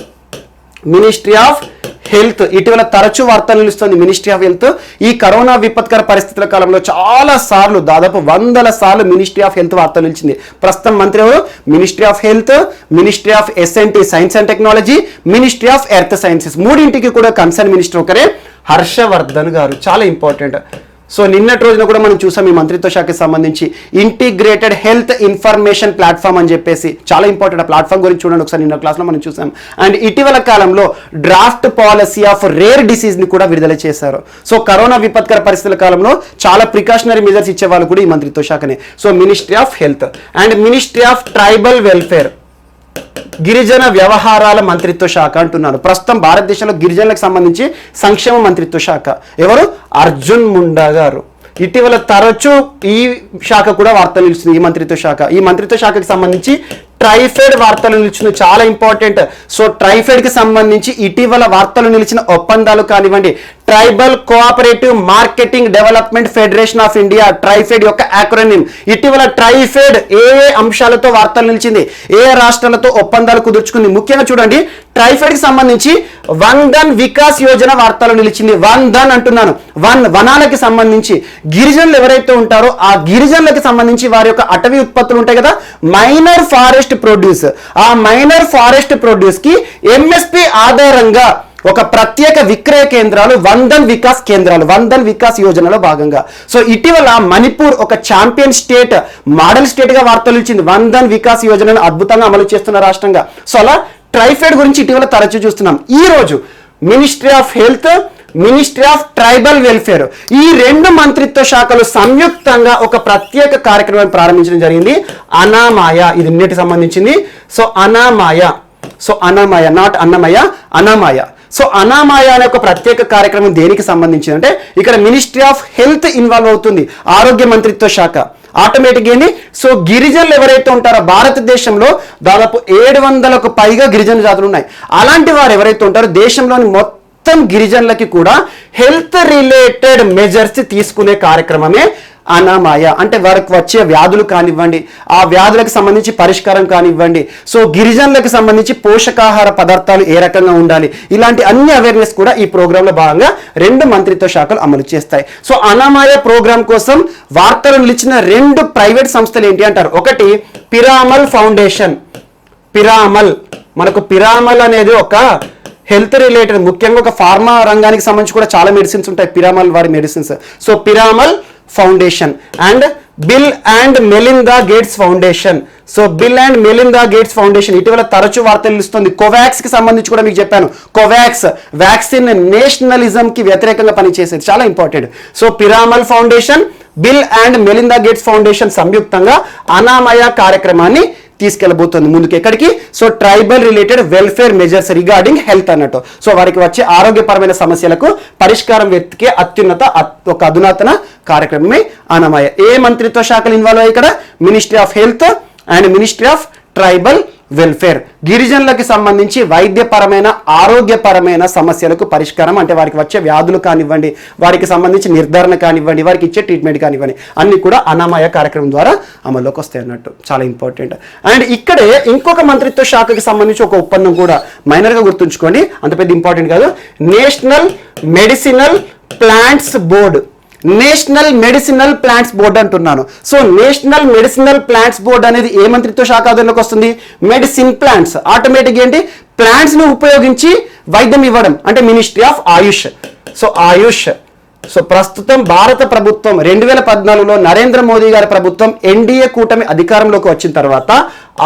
ఇటీవల తరచూ వార్తలు నిలుస్తుంది మినిస్ట్రీ ఆఫ్ హెల్త్. ఈ కరోనా విపత్కర పరిస్థితుల కాలంలో చాలా సార్లు, దాదాపు 100 సార్లు మినిస్ట్రీ ఆఫ్ హెల్త్ వార్తలు నిలిచింది. ప్రస్తుతం మంత్రి ఎవరు? Ministry of health, ministry of SNT science and technology, ministry of earth sciences. మూడింటికి కూడా కన్సర్న్ మినిస్టర్ ఒకరే, హర్షవర్ధన్ గారు. చాలా ఇంపార్టెంట్. సో నిన్నటి రోజున కూడా మనం చూసాం ఈ మంత్రిత్వ శాఖకి సంబంధించి ఇంటిగ్రేటెడ్ హెల్త్ ఇన్ఫర్మేషన్ ప్లాట్ఫామ్ అని చెప్పేసి. చాలా ఇంపార్టెంట్. ఆ ప్లాట్ఫామ్ గురించి చూడండి ఒకసారి, నిన్న క్లాస్లో మనం చూసాం. అండ్ ఇటీవల కాలంలో draft policy of rare disease ని కూడా విడుదల చేశారు. సో కరోనా విపత్కర పరిస్థితుల కాలంలో చాలా ప్రికాషనరీ మెజర్స్ ఇచ్చే వాళ్ళు కూడా ఈ మంత్రిత్వ శాఖనే. So ministry of health. And ministry of tribal welfare, గిరిజన వ్యవహారాల మంత్రిత్వ శాఖ అంటున్నారు. ప్రస్తుతం భారతదేశంలో గిరిజనులకు సంబంధించి సంక్షేమ మంత్రిత్వ శాఖ ఎవరు? అర్జున్ ముండా గారు. ఇటీవల తరచూ ఈ శాఖ కూడా వార్తలు నిలుస్తుంది, ఈ మంత్రిత్వ శాఖ. ఈ మంత్రిత్వ శాఖకి సంబంధించి ట్రైఫెడ్ వార్తలు నిలిచింది. చాలా ఇంపార్టెంట్. సో ట్రైఫెడ్ కి సంబంధించి ఇటీవల వార్తలు నిలిచిన ఒప్పందాలు కానివ్వండి, tribal cooperative marketing development federation of India, TRIFED యొక్క యాక్రోనిమ్. ఇటీవల ట్రైఫెడ్ ఏ అంశాలతో వార్తలు నిలిచింది, ఏ రాష్ట్రాలతో ఒప్పందాలు కుదుర్చుకుంది? ముఖ్యంగా చూడండి, ట్రైఫెడ్ కి సంబంధించి వన్ ధన్ వికాస్ యోజన వార్తలు నిలిచింది. వన్ ధన్ అంటున్నాను, వనాలకి సంబంధించి గిరిజనులు ఎవరైతే ఉంటారో ఆ గిరిజనులకు సంబంధించి వారి యొక్క అటవీ ఉత్పత్తులు ఉంటాయి కదా, మైనర్ ఫారెస్ట్ ప్రొడ్యూస్, ఆ మైనర్ ఫారెస్ట్ ప్రొడ్యూస్ కి ఎంఎస్పి ఆధారంగా ఒక ప్రత్యేక విక్రయ కేంద్రాలు, వందన్ వికాస్ కేంద్రాలు, వందన్ వికాస్ యోజనలో భాగంగా. సో ఇటీవల మణిపూర్ ఒక ఛాంపియన్ స్టేట్, మోడల్ స్టేట్ గా వార్తలు ఇచ్చింది. వందన్ వికాస్ యోజనను అద్భుతంగా అమలు చేస్తున్న రాష్ట్రంగా. సో అలా ట్రైఫెడ్ గురించి ఇటీవల తరచూ చూస్తున్నాం. ఈ రోజు ministry of health, ministry of tribal welfare, ఈ రెండు మంత్రిత్వ శాఖలు సంయుక్తంగా ఒక ప్రత్యేక కార్యక్రమాన్ని ప్రారంభించడం జరిగింది. అనామాయ, ఇది నిన్నటి సంబంధించింది. So అనామాయ, not Annamayya, అనామాయ. సో అనామాయ అనే ఒక ప్రత్యేక కార్యక్రమం దేనికి సంబంధించింది అంటే, ఇక్కడ మినిస్ట్రీ ఆఫ్ హెల్త్ ఇన్వాల్వ్ అవుతుంది, ఆరోగ్య మంత్రిత్వ శాఖ. ఆటోమేటిక్ ఏంటి, సో గిరిజనులు ఎవరైతే ఉంటారో భారతదేశంలో దాదాపు 700కు పైగా గిరిజన జాతులు ఉన్నాయి. అలాంటి వారు ఎవరైతే ఉంటారో దేశంలోని మొత్తం గిరిజనులకి కూడా హెల్త్ రిలేటెడ్ మెజర్స్ తీసుకునే కార్యక్రమమే అనామాయ. అంటే వారికి వచ్చే వ్యాధులు కానివ్వండి, ఆ వ్యాధులకు సంబంధించి పరిష్కారం కానివ్వండి, సో గిరిజనులకు సంబంధించి పోషకాహార పదార్థాలు ఏ రకంగా ఉండాలి, ఇలాంటి అన్ని అవేర్నెస్ కూడా ఈ ప్రోగ్రాంలో భాగంగా రెండు మంత్రిత్వ శాఖలు అమలు చేస్తాయి. సో అనామాయ ప్రోగ్రాం కోసం వార్తలు నిలిచిన రెండు ప్రైవేట్ సంస్థలు ఏంటి అంటారు. ఒకటి పిరామల్ ఫౌండేషన్. పిరామల్, మనకు పిరామల్ అనేది ఒక హెల్త్ రిలేటెడ్, ముఖ్యంగా ఒక ఫార్మా రంగానికి సంబంధించి కూడా చాలా మెడిసిన్స్ ఉంటాయి పిరామల్ వారి medicines. So Piramal foundation and bill and Melinda gates foundation. So bill and Melinda gates foundation ఇటీవల తరచూ వార్తలు ఇస్తుంది. కోవాక్స్ కి సంబంధించి కూడా మీకు చెప్పాను, కోవాక్స్ వ్యాక్సిన్ నేషనలిజం కి వ్యతిరేకంగా పనిచేసేది, చాలా important. So Piramal foundation, bill and Melinda gates foundation సంయుక్తంగా అనామయ కార్యక్రమాన్ని తీసుకెళ్ళబోతుంది ముందుకు. ఎక్కడికి? So tribal related welfare measures regarding health అన్నట్టు. సో వారికి వచ్చే ఆరోగ్యపరమైన సమస్యలకు పరిష్కారం వెతికే అత్యున్నత ఒక అధునాతన కార్యక్రమమే అనామయ. ఏ మంత్రిత్వ శాఖలు ఇన్వాల్వ్ అయ్యి ఇక్కడ? Ministry of health and ministry of tribal welfare. గిరిజనులకు సంబంధించి వైద్యపరమైన ఆరోగ్యపరమైన సమస్యలకు పరిష్కారం, అంటే వారికి వచ్చే వ్యాధులు కానివ్వండి, వారికి సంబంధించి నిర్ధారణ కానివ్వండి, వారికి ఇచ్చే ట్రీట్మెంట్ కానివ్వండి, అన్ని కూడా అనామయ కార్యక్రమం ద్వారా అమల్లోకి వస్తాయి అన్నట్టు, చాలా ఇంపార్టెంట్. అండ్ ఇక్కడే ఇంకొక మంత్రిత్వ శాఖకి సంబంధించి ఒక ఒప్పందం కూడా మైనర్గా గుర్తుంచుకోండి, అంత పెద్ద ఇంపార్టెంట్ కాదు. National medicinal plants board, national medicinal plants board అంటున్నాను. So national medicinal plants board అనేది ఏ మంత్రిత్వ శాఖ ఆధ్వర్యంలోకి వస్తుంది? Medicine plants. ఆటోమేటిక్ ఏంటి? ప్లాంట్స్ ను ఉపయోగించి వైద్యం ఇవ్వడం, అంటే ministry of AYUSH. So AYUSH. So ప్రస్తుతం భారత ప్రభుత్వం 2014లో నరేంద్ర మోదీ గారి ప్రభుత్వం ఎన్డీఏ కూటమి అధికారంలోకి వచ్చిన తర్వాత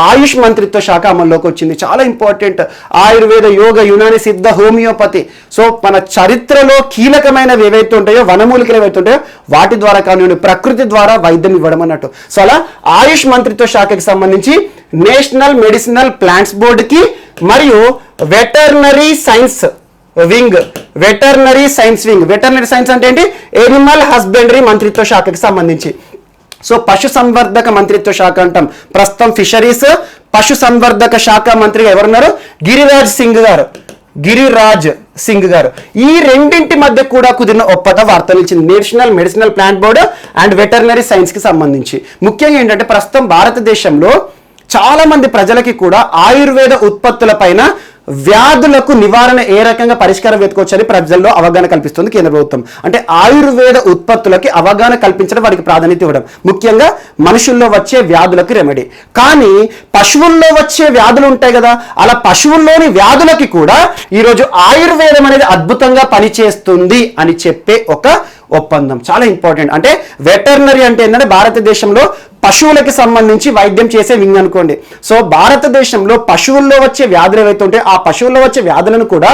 ఆయుష్ మంత్రిత్వ శాఖ అమల్లోకి వచ్చింది, చాలా ఇంపార్టెంట్. ఆయుర్వేద, యోగ, యునాని, సిద్ధ, హోమియోపతి. సో మన చరిత్రలో కీలకమైనవి ఏవైతే ఉంటాయో, వనమూలికలు ఏవైతే ఉంటాయో వాటి ద్వారా కానివ్వండి, ప్రకృతి ద్వారా వైద్యం ఇవ్వడం అన్నట్టు. సో అలా ఆయుష్ మంత్రిత్వ శాఖకి సంబంధించి నేషనల్ మెడిసినల్ ప్లాంట్స్ బోర్డుకి మరియు veterinary science wing, veterinary science wing, veterinary science అంటే ఏంటి? ఎనిమల్ హస్బెండరీ మంత్రిత్వ శాఖకి సంబంధించి. సో పశు సంవర్ధక మంత్రిత్వ శాఖ అంటాం. ప్రస్తుతం ఫిషరీస్ పశు సంవర్ధక శాఖ మంత్రిగా ఎవరున్నారు? గిరిరాజ్ సింగ్ గారు. ఈ రెండింటి మధ్య కూడా కుదిరిన ఒప్పంద వార్తలు ఇచ్చింది, national medicinal plant board and veterinary science కి సంబంధించి. ముఖ్యంగా ఏంటంటే ప్రస్తుతం భారతదేశంలో చాలా మంది ప్రజలకి కూడా ఆయుర్వేద ఉత్పత్తుల పైన వ్యాధులకు నివారణ ఏ రకంగా పరిష్కారం వెతుకోవచ్చని ప్రజల్లో అవగాహన కల్పిస్తుంది కేంద్ర ప్రభుత్వం. అంటే ఆయుర్వేద ఉత్పత్తులకి అవగాహన కల్పించడం, వారికి ప్రాధాన్యత ఇవ్వడం, ముఖ్యంగా మనుషుల్లో వచ్చే వ్యాధులకి రెమెడీ. కానీ పశువుల్లో వచ్చే వ్యాధులు ఉంటాయి కదా, అలా పశువుల్లోని వ్యాధులకి కూడా ఈరోజు ఆయుర్వేదం అనేది అద్భుతంగా పనిచేస్తుంది అని చెప్పే ఒక ఒప్పందం, చాలా ఇంపార్టెంట్. అంటే వెటర్నరీ అంటే ఏంటంటే భారతదేశంలో పశువులకి సంబంధించి వైద్యం చేసే వింగ్ అనుకోండి. సో భారతదేశంలో పశువుల్లో వచ్చే వ్యాధులు ఏవైతే ఉంటాయో ఆ పశువుల్లో వచ్చే వ్యాధులను కూడా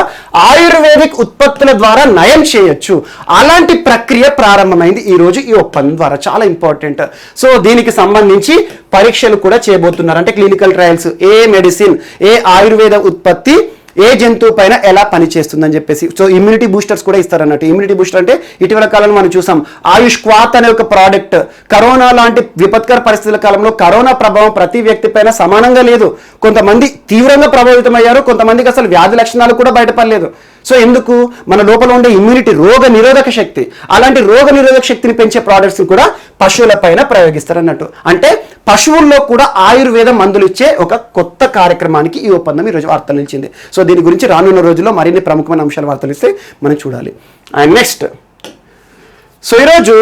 ఆయుర్వేదిక్ ఉత్పత్తుల ద్వారా నయం చేయొచ్చు. అలాంటి ప్రక్రియ ప్రారంభమైంది ఈ రోజు ఈ ఒప్పందం ద్వారా, చాలా ఇంపార్టెంట్. సో దీనికి సంబంధించి పరీక్షలు కూడా చేయబోతున్నారు, అంటే క్లినికల్ ట్రయల్స్, ఏ మెడిసిన్, ఏ ఆయుర్వేద ఉత్పత్తి ఏ జంతువు పైన ఎలా పనిచేస్తుందని చెప్పేసి. సో ఇమ్యూనిటీ బూస్టర్స్ కూడా ఇస్తారన్నట్టు. ఇమ్యూనిటీ బూస్టర్ అంటే ఇటీవల కాలంలో మనం చూసాం ఆయుష్ క్వాత్ అనే ఒక ప్రోడక్ట్. కరోనా లాంటి విపత్కర పరిస్థితుల కాలంలో కరోనా ప్రభావం ప్రతి వ్యక్తి పైన సమానంగా లేదు. కొంతమంది తీవ్రంగా ప్రభావితం అయ్యారు, కొంతమందికి అసలు వ్యాధి లక్షణాలు కూడా బయటపడలేదు. సో ఎందుకు? మన లోపల ఉండే ఇమ్యూనిటీ, రోగ నిరోధక శక్తి, అలాంటి రోగ నిరోధక శక్తిని పెంచే ప్రోడక్ట్స్ని కూడా పశువుల పైన ప్రయోగిస్తారు అన్నట్టు. అంటే పశువుల్లో కూడా ఆయుర్వేద మందులు ఇచ్చే ఒక కొత్త కార్యక్రమానికి ఈ ఒప్పందం ఈరోజు వార్తలు నిలిచింది. సో దీని గురించి రానున్న రోజుల్లో మరిన్ని ప్రముఖమైన అంశాలు వార్తలు ఇస్తే మనం చూడాలి. అండ్ నెక్స్ట్, సో ఈరోజు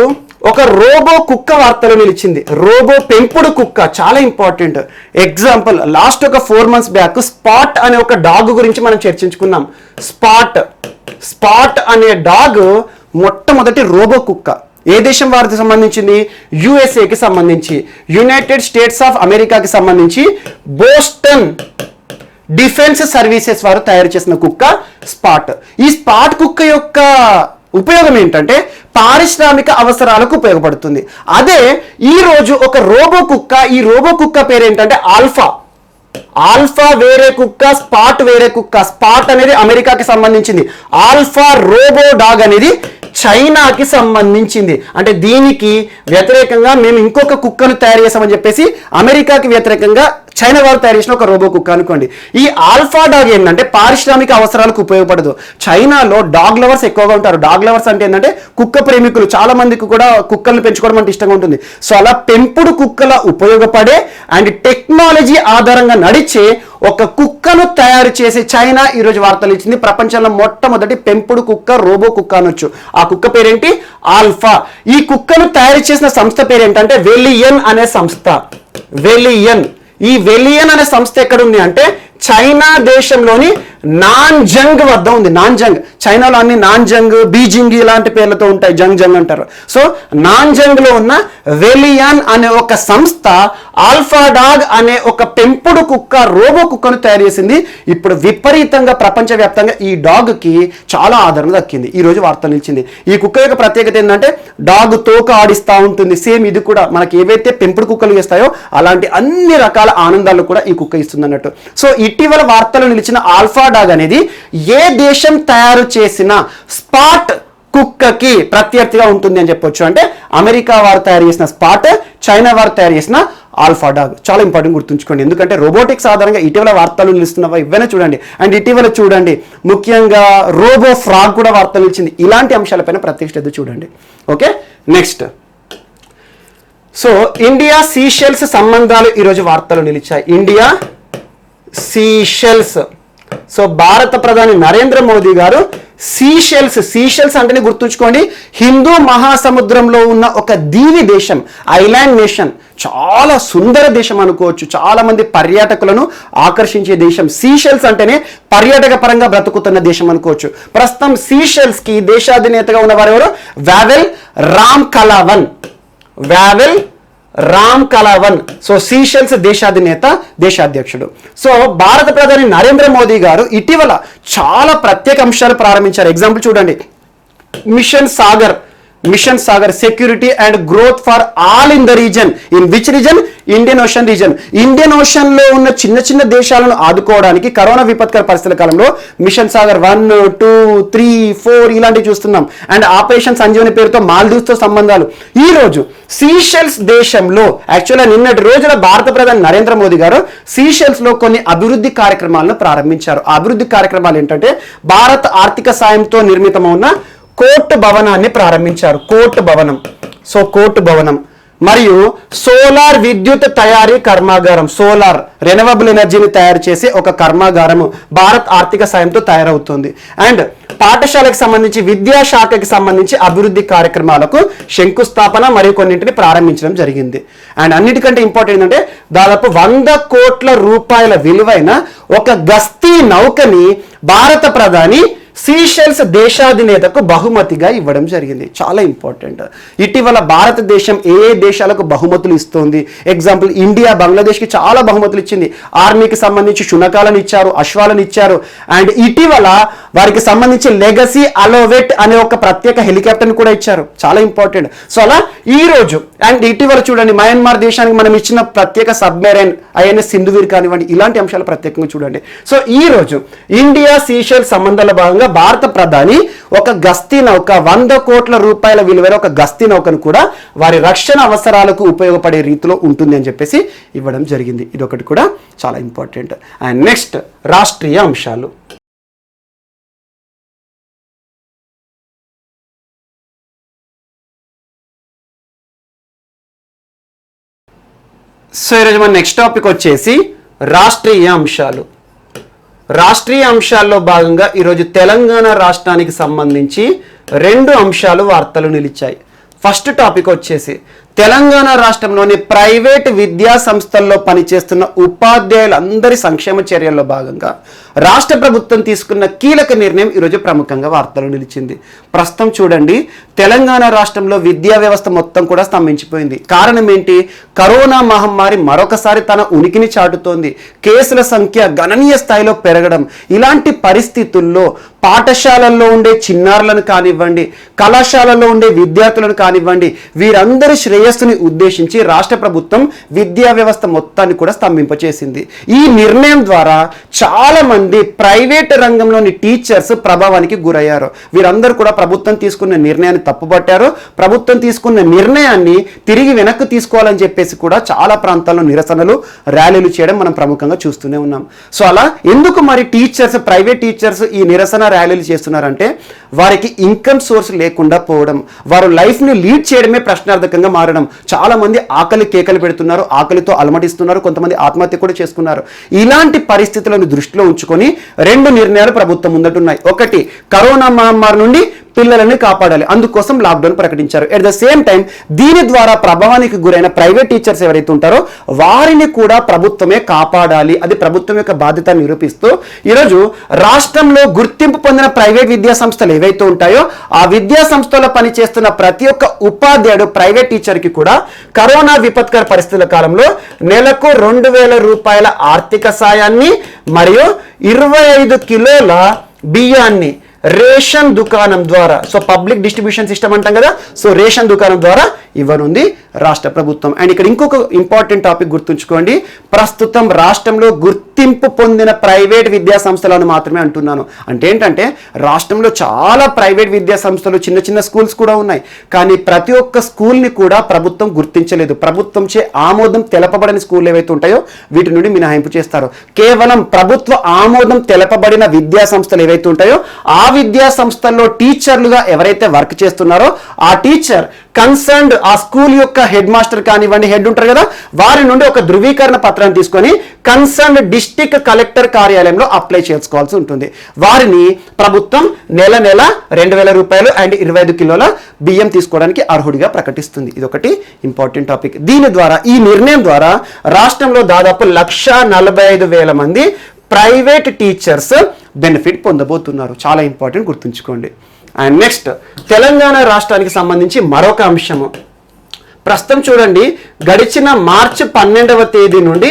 ఒక రోబో కుక్క వార్తలు నిలిచింది. రోబో పెంపుడు కుక్క చాలా ఇంపార్టెంట్. ఎగ్జాంపుల్, లాస్ట్ ఒక 4 months బ్యాక్ స్పాట్ అనే ఒక డాగ్ గురించి మనం చర్చించుకున్నాం. స్పాట్ అనే డాగ్ మొట్టమొదటి రోబో కుక్క. ఏ దేశం వారికి సంబంధించింది? యుఎస్ఏకి సంబంధించి, యునైటెడ్ స్టేట్స్ ఆఫ్ అమెరికాకి సంబంధించి బోస్టన్ డిఫెన్స్ సర్వీసెస్ వారు తయారు చేసిన కుక్క స్పాట్. ఈ స్పాట్ కుక్క యొక్క ఉపయోగం ఏంటంటే పారిశ్రామిక అవసరాలకు ఉపయోగపడుతుంది. అదే ఈ రోజు ఒక రోబో కుక్క, ఈ రోబో కుక్క పేరు ఏంటంటే ఆల్ఫా వేరే కుక్క, స్పాట్ వేరే కుక్క. స్పాట్ అనేది అమెరికాకి సంబంధించింది, ఆల్ఫా రోబో డాగ్ అనేది చైనాకి సంబంధించింది. అంటే దీనికి వ్యతిరేకంగా మేము ఇంకొక కుక్కను తయారు చేసామని చెప్పేసి అమెరికాకి వ్యతిరేకంగా చైనా వారు తయారు చేసిన ఒక రోబో కుక్క అనుకోండి. ఈ ఆల్ఫా డాగ్ ఏంటంటే పారిశ్రామిక అవసరాలకు ఉపయోగపడదు. చైనాలో డాగ్ లవర్స్ ఎక్కువగా ఉంటారు. డాగ్ లవర్స్ అంటే ఏంటంటే కుక్క ప్రేమికులు, చాలా మందికి కూడా కుక్కల్ని పెంచుకోవడం అంటే ఇష్టంగా ఉంటుంది. సో అలా పెంపుడు కుక్కల ఉపయోగపడే అండ్ టెక్నాలజీ ఆధారంగా నడిచే ఒక కుక్కను తయారు చేసి చైనా ఈరోజు వార్తలు ఇచ్చింది. ప్రపంచంలో మొట్టమొదటి పెంపుడు కుక్క రోబో కుక్క అనొచ్చు. ఆ కుక్క పేరేంటి? ఆల్ఫా. ఈ కుక్కను తయారు చేసిన సంస్థ పేరేంటంటే వెలియన్ అనే సంస్థ. ఈ వెలియన్ అనే సంస్థ ఎక్కడ ఉంది అంటే చైనా దేశంలోని నాన్జంగ్ వద్ద ఉంది. నాన్జంగ్, చైనాలో అన్ని నాన్జంగ్, బీజింగ్ ఇలాంటి పేర్లతో ఉంటాయి, జంగ్ అంటారు. సో నాన్జంగ్ లో ఉన్న వెలియాన్ అనే ఒక సంస్థ ఆల్ఫా డాగ్ అనే ఒక పెంపుడు కుక్క, రోబో కుక్కను తయారు చేసింది. ఇప్పుడు విపరీతంగా ప్రపంచవ్యాప్తంగా ఈ డాగ్ కి చాలా ఆదరణ దక్కింది. ఈ రోజు వార్త నిలిచింది. ఈ కుక్క యొక్క ప్రత్యేకత ఏంటంటే డాగ్ తోక ఆడిస్తూ ఉంటుంది. సేమ్ ఇది కూడా మనకి ఏవైతే పెంపుడు కుక్కలు చేస్తాయో అలాంటి అన్ని రకాల ఆనందాలు కూడా ఈ కుక్క ఇస్తుంది అన్నట్టు. సో ఇటీవల వార్తలు నిలిచిన ఆల్ఫా డాగ్ అనేది ఏ దేశం తయారు చేసిన స్పాట్ కుక్కకి ప్రత్యర్థిగా ఉంటుంది అని చెప్పొచ్చు. అంటే అమెరికా వారు తయారు చేసిన స్పాట్, చైనా వారు తయారు చేసిన ఆల్ఫా డాగ్. చాలా ఇంపార్టెంట్ గుర్తుంచుకోండి. ఎందుకంటే రోబోటిక్స్ ఆధారంగా ఇటీవల వార్తలు నిలుస్తున్నవా ఇవన్నీ చూడండి. అండ్ ఇటీవల చూడండి ముఖ్యంగా రోబో ఫ్రాగ్ కూడా వార్తలు ఇచ్చింది. ఇలాంటి అంశాలపైన ప్రత్యేక శ్రద్ధ చూడండి. Okay, next, so India Seychelles సంబంధాలు ఈరోజు వార్తలు నిలిచాయి. India Seychelles. సో భారత ప్రధాని నరేంద్ర మోదీ గారు సీషెల్స్ అంటేనే గుర్తుంచుకోండి, హిందూ మహాసముద్రంలో ఉన్న ఒక దీవి దేశం, ఐలాండ్ నేషన్, చాలా సుందర దేశం అనుకోవచ్చు, చాలా మంది పర్యాటకులను ఆకర్షించే దేశం. సీషెల్స్ అంటేనే పర్యాటక పరంగా బ్రతుకుతున్న దేశం అనుకోవచ్చు. ప్రస్తుతం సీషెల్స్ కి దేశాధినేతగా ఉన్న వారు ఎవరు? Wavel Ramkalawan. So Seychelles దేశాధినేత, దేశాధ్యక్షుడు. సో భారత ప్రధాని నరేంద్ర మోదీ గారు ఇటీవల చాలా ప్రత్యేక అంశాలు ప్రారంభించారు. ఎగ్జాంపుల్ చూడండి, mission Sagar security and growth for all in the region. In which region? Indian Ocean region. Indian Ocean లో ఉన్న చిన్న చిన్న దేశాలను ఆదుకోవడానికి కరోనా విపత్కర పరిస్థితుల కాలంలో మిషన్ సాగర్ 1, 2, 3, 4 ఇలాంటివి చూస్తున్నాం. అండ్ ఆపరేషన్ సంజీవని పేరుతో మాల్దీవ్స్ తో సంబంధాలు. ఈ రోజు సీషెల్స్ దేశంలో యాక్చువల్గా నిన్నటి రోజున భారత ప్రధాని నరేంద్ర మోదీ గారు సీషెల్స్ లో కొన్ని అభివృద్ధి కార్యక్రమాలను ప్రారంభించారు. ఆ అభివృద్ధి కార్యక్రమాలు ఏంటంటే భారత ఆర్థిక సాయంతో నిర్మితమైన కోర్టు భవనాన్ని ప్రారంభించారు. కోర్టు భవనం మరియు సోలార్ విద్యుత్ తయారీ కర్మాగారం, సోలార్ రెన్యూవబుల్ ఎనర్జీని తయారు చేసే ఒక కర్మాగారం భారత్ ఆర్థిక సాయంతో తయారవుతుంది. అండ్ పాఠశాలకు సంబంధించి, విద్యాశాఖకి సంబంధించి అభివృద్ధి కార్యక్రమాలకు శంకుస్థాపన మరియు కొన్నింటిని ప్రారంభించడం జరిగింది. అండ్ అన్నిటికంటే ఇంపార్టెంట్ ఏంటంటే దాదాపు 100 కోట్ల రూపాయల విలువైన ఒక గస్తీ నౌకని భారత ప్రధాని సీషెల్స్ దేశాధినేతకు బహుమతిగా ఇవ్వడం జరిగింది. చాలా ఇంపార్టెంట్. ఇటీవల భారతదేశం ఏ దేశాలకు బహుమతులు ఇస్తోంది? ఎగ్జాంపుల్ ఇండియా బంగ్లాదేశ్కి చాలా బహుమతులు ఇచ్చింది. ఆర్మీకి సంబంధించి శునకాలను ఇచ్చారు, అశ్వాలను ఇచ్చారు. అండ్ ఇటీవల వారికి సంబంధించి లెగసీ అలోవెట్ అనే ఒక ప్రత్యేక హెలికాప్టర్ని కూడా ఇచ్చారు. చాలా ఇంపార్టెంట్. సో అలా ఈ రోజు అండ్ ఇటీవల చూడండి మయన్మార్ దేశానికి మనం ఇచ్చిన ప్రత్యేక సబ్మెరైన్ ఐఎన్ఎస్ సింధువీర్ కానివ్వండి, ఇలాంటి అంశాలు ప్రత్యేకంగా చూడండి. సో ఈ రోజు ఇండియా సీషెల్స్ సంబంధాల భాగంగా భారత ప్రధాని ఒక గస్తీ నౌక, 100 కోట్ల రూపాయల విలువైన ఒక గస్తీ నౌకను కూడా వారి రక్షణ అవసరాలకు ఉపయోగపడే రీతిలో ఉంటుంది అని చెప్పేసి ఇవ్వడం జరిగింది. ఇదొకటి కూడా చాలా ఇంపార్టెంట్. అండ్ నెక్స్ట్ రాష్ట్రీయ అంశాలు. సో ఈరోజు మన నెక్స్ట్ టాపిక్ వచ్చేసి రాష్ట్రీయ అంశాలు. రాష్ట్రీయ అంశాల్లో భాగంగా ఈరోజు తెలంగాణ రాష్ట్రానికి సంబంధించి 2 అంశాలు వార్తలు నిలిచాయి. ఫస్ట్ టాపిక్ వచ్చేసి తెలంగాణ రాష్ట్రంలోని ప్రైవేట్ విద్యా సంస్థల్లో పనిచేస్తున్న ఉపాధ్యాయులందరి సంక్షేమ చర్యల్లో భాగంగా రాష్ట్ర ప్రభుత్వం తీసుకున్న కీలక నిర్ణయం ఈరోజు ప్రముఖంగా వార్తలు నిలిచింది. ప్రస్తుతం చూడండి, తెలంగాణ రాష్ట్రంలో విద్యా వ్యవస్థ మొత్తం కూడా స్తంభించిపోయింది. కారణం ఏంటి? కరోనా మహమ్మారి మరొకసారి తన ఉనికిని చాటుతోంది. కేసుల సంఖ్య గణనీయ స్థాయిలో పెరగడం. ఇలాంటి పరిస్థితుల్లో పాఠశాలల్లో ఉండే చిన్నారులను కానివ్వండి, కళాశాలల్లో ఉండే విద్యార్థులను కానివ్వండి, వీరందరి శ్రేయస్సుని ఉద్దేశించి రాష్ట్ర ప్రభుత్వం విద్యా వ్యవస్థ మొత్తాన్ని కూడా స్తంభింపచేసింది. ఈ నిర్ణయం ద్వారా చాలా మంది ప్రైవేట్ రంగంలోని టీచర్స్ ప్రభావానికి గురయ్యారు. వీరందరూ కూడా ప్రభుత్వం తీసుకున్న నిర్ణయాన్ని తప్పుపట్టారు. ప్రభుత్వం తీసుకున్న నిర్ణయాన్ని తిరిగి వెనక్కి తీసుకోవాలని చెప్పేసి కూడా చాలా ప్రాంతాల్లో నిరసనలు, ర్యాలీలు చేయడం మనం ప్రముఖంగా చూస్తూనే ఉన్నాం. సో అలా ఎందుకు మరి టీచర్స్, ప్రైవేట్ టీచర్స్ ఈ నిరసన ర్యాలీలు చేస్తున్నారంటే వారికి ఇన్కమ్ సోర్స్ లేకుండా పోవడం, వారు లైఫ్ని లీడ్ చేయడమే ప్రశ్నార్థకంగా మారడం. చాలా మంది ఆకలి కేకలు పెడుతున్నారు, ఆకలితో అలమటిస్తున్నారు, కొంతమంది ఆత్మహత్య కూడా చేసుకున్నారు. ఇలాంటి పరిస్థితులను దృష్టిలో ఉంచుకొని 2 నిర్ణయాలు ప్రభుత్వం ముందటున్నాయి. ఒకటి, కరోనా మహమ్మారి నుండి పిల్లలని కాపాడాలి, అందుకోసం లాక్డౌన్ ప్రకటించారు. ఎట్ ద సేమ్ టైం దీని ద్వారా ప్రభావానికి గురైన ప్రైవేట్ టీచర్స్ ఎవరైతే ఉంటారో వారిని కూడా ప్రభుత్వమే కాపాడాలి, అది ప్రభుత్వం యొక్క బాధ్యత నిరూపిస్తూ ఈరోజు రాష్ట్రంలో గుర్తింపు పొందిన ప్రైవేట్ విద్యా సంస్థలు ఏవైతే ఉంటాయో ఆ విద్యా సంస్థలో పనిచేస్తున్న ప్రతి ఒక్క ఉపాధ్యాయుడు, ప్రైవేట్ టీచర్కి కూడా కరోనా విపత్కర పరిస్థితుల కాలంలో నెలకు 2,000 రూపాయల ఆర్థిక సాయాన్ని మరియు 25 కిలోల బియ్యాన్ని రేషన్ దుకాణం ద్వారా, సో పబ్లిక్ డిస్ట్రిబ్యూషన్ సిస్టమ్ అంటాం కదా, సో రేషన్ దుకాణం ద్వారా ఇవ్వనుంది రాష్ట్ర ప్రభుత్వం. అండ్ ఇక్కడ ఇంకొక ఇంపార్టెంట్ టాపిక్ గుర్తుంచుకోండి, ప్రస్తుతం రాష్ట్రంలో గుర్తింపు పొందిన ప్రైవేట్ విద్యా సంస్థలను మాత్రమే అంటున్నాను. అంటే ఏంటంటే రాష్ట్రంలో చాలా ప్రైవేట్ విద్యా సంస్థలు, చిన్న చిన్న స్కూల్స్ కూడా ఉన్నాయి. కానీ ప్రతి ఒక్క స్కూల్ని కూడా ప్రభుత్వం గుర్తించలేదు. ప్రభుత్వంచే ఆమోదం తెలపబడిన స్కూల్ ఏవైతే ఉంటాయో వీటి నుండి మినహాయింపు చేస్తారు. కేవలం ప్రభుత్వ ఆమోదం తెలపబడిన విద్యా సంస్థలు ఏవైతే ఉంటాయో ఆ విద్యా సంస్థల్లో టీచర్లుగా ఎవరైతే వర్క్ చేస్తున్నారో ఆ టీచర్ కన్సర్న్డ్ ఆ స్కూల్ యొక్క హెడ్ మాస్టర్ కానివ్వండి, హెడ్ ఉంటారు కదా, వారి నుండి ఒక ధృవీకరణ పత్రాన్ని తీసుకొని కన్సర్న్డ్ డిస్ట్రిక్ట్ కలెక్టర్ కార్యాలయంలో అప్లై చేసుకోవాల్సి ఉంటుంది. వారిని ప్రభుత్వం నెల 2,000 రూపాయలు అండ్ 25 కిలోల బియ్యం తీసుకోవడానికి అర్హుడిగా ప్రకటిస్తుంది. ఇది ఒకటి ఇంపార్టెంట్ టాపిక్. దీని ద్వారా, ఈ నిర్ణయం ద్వారా రాష్ట్రంలో దాదాపు 1,45,000 మంది ప్రైవేట్ టీచర్స్ బెనిఫిట్ పొందబోతున్నారు. చాలా ఇంపార్టెంట్, గుర్తుంచుకోండి. అండ్ నెక్స్ట్, తెలంగాణ రాష్ట్రానికి సంబంధించి మరొక అంశము. ప్రస్తుతం చూడండి, గడిచిన మార్చి 12వ తేదీ నుండి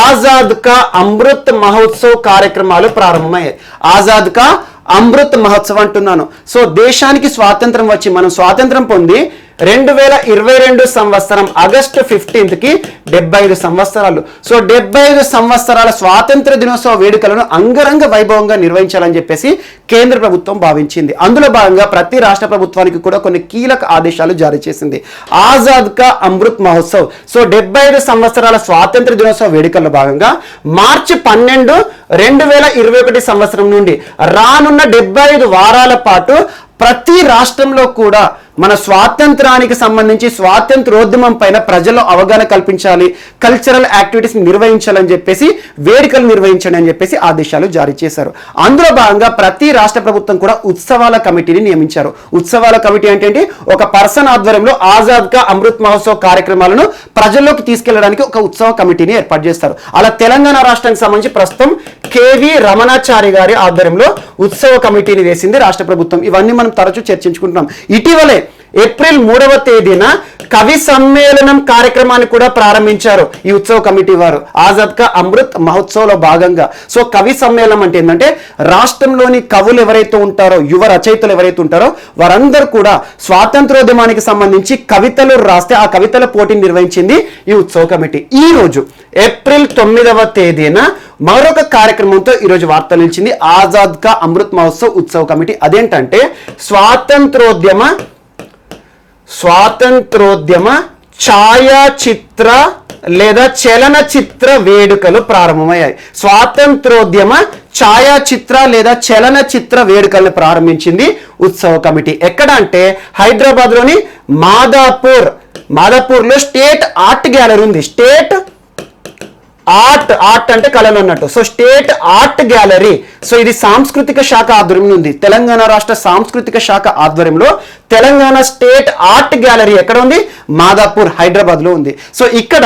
ఆజాద్ కా అమృత్ మహోత్సవ్ కార్యక్రమాలు ప్రారంభమయ్యాయి. ఆజాద్ కా అమృత్ మహోత్సవ్ అంటున్నాను. సో దేశానికి స్వాతంత్రం వచ్చి, మనం స్వాతంత్రం పొంది 2022 సంవత్సరం ఆగస్టు 15కి 75 సంవత్సరాలు. సో 75 సంవత్సరాల స్వాతంత్ర దినోత్సవ వేడుకలను అంగరంగ వైభవంగా నిర్వహించాలని చెప్పేసి కేంద్ర ప్రభుత్వం భావించింది. అందులో భాగంగా ప్రతి రాష్ట్ర ప్రభుత్వానికి కూడా కొన్ని కీలక ఆదేశాలు జారీ చేసింది. ఆజాద్ కా అమృత్ మహోత్సవ్, సో 75 సంవత్సరాల స్వాతంత్ర దినోత్సవ వేడుకల్లో భాగంగా మార్చి 12, 2021 సంవత్సరం నుండి రానున్న 75 వారాల పాటు ప్రతి రాష్ట్రంలో కూడా మన స్వాతంత్రానికి సంబంధించి స్వాతంత్రోద్యమం పైన ప్రజల్లో అవగాహన కల్పించాలి, కల్చరల్ యాక్టివిటీస్ నిర్వహించాలని చెప్పేసి, వేడుకలు నిర్వహించండి అని చెప్పేసి ఆదేశాలు జారీ చేశారు. అందులో భాగంగా ప్రతి రాష్ట్ర ప్రభుత్వం కూడా ఉత్సవాల కమిటీని నియమించారు. ఉత్సవాల కమిటీ అంటే ఒక పర్సన్ ఆధ్వర్యంలో ఆజాద్ కా అమృత్ మహోత్సవ్ కార్యక్రమాలను ప్రజల్లోకి తీసుకెళ్లడానికి ఒక ఉత్సవ కమిటీని ఏర్పాటు చేస్తారు. అలా తెలంగాణ రాష్ట్రానికి సంబంధించి ప్రస్తుతం కేవి రమణాచారి గారి ఆధ్వర్యంలో ఉత్సవ కమిటీని వేసింది రాష్ట్ర ప్రభుత్వం. ఇవన్నీ మనం తరచూ చర్చించుకుంటున్నాం. ఇటీవలే ఏప్రిల్ 3వ తేదీన కవి సమ్మేళనం కార్యక్రమాన్ని కూడా ప్రారంభించారు ఈ ఉత్సవ కమిటీ వారు, ఆజాద్ కా అమృత్ మహోత్సవ్లో భాగంగా. సో కవి సమ్మేళనం అంటే ఏంటంటే రాష్ట్రంలోని కవులు ఎవరైతే ఉంటారో, యువ రచయితలు ఎవరైతే ఉంటారో వారందరూ కూడా స్వాతంత్రోద్యమానికి సంబంధించి కవితలు రాస్తే ఆ కవితల పోటీని నిర్వహించింది ఈ ఉత్సవ కమిటీ. ఈ రోజు ఏప్రిల్ 9వ తేదీన మరొక కార్యక్రమంతో ఈరోజు వార్తలు నిలిచింది ఆజాద్ కా అమృత్ మహోత్సవ్ ఉత్సవ కమిటీ. అదేంటంటే స్వాతంత్రోద్యమ ఛాయాచిత్ర లేదా చలనచిత్ర వేడుకలు ప్రారంభమయ్యాయి. స్వాతంత్రోద్యమ ఛాయాచిత్ర లేదా చలనచిత్ర వేడుకలను ప్రారంభించింది ఉత్సవ కమిటీ. ఎక్కడ అంటే హైదరాబాద్లోని మాదాపూర్లో స్టేట్ ఆర్ట్ గ్యాలరీ ఉంది. స్టేట్ ఆర్ట్ అంటే కళలు అన్నట్టు. So state art gallery, so ఇది సాంస్కృతిక శాఖ ఆధ్వర్యంలో ఉంది. తెలంగాణ రాష్ట్ర సాంస్కృతిక శాఖ ఆధ్వర్యంలో తెలంగాణ స్టేట్ ఆర్ట్ గ్యాలరీ ఎక్కడ ఉంది? మాదాపూర్, హైదరాబాద్ లో ఉంది. సో ఇక్కడ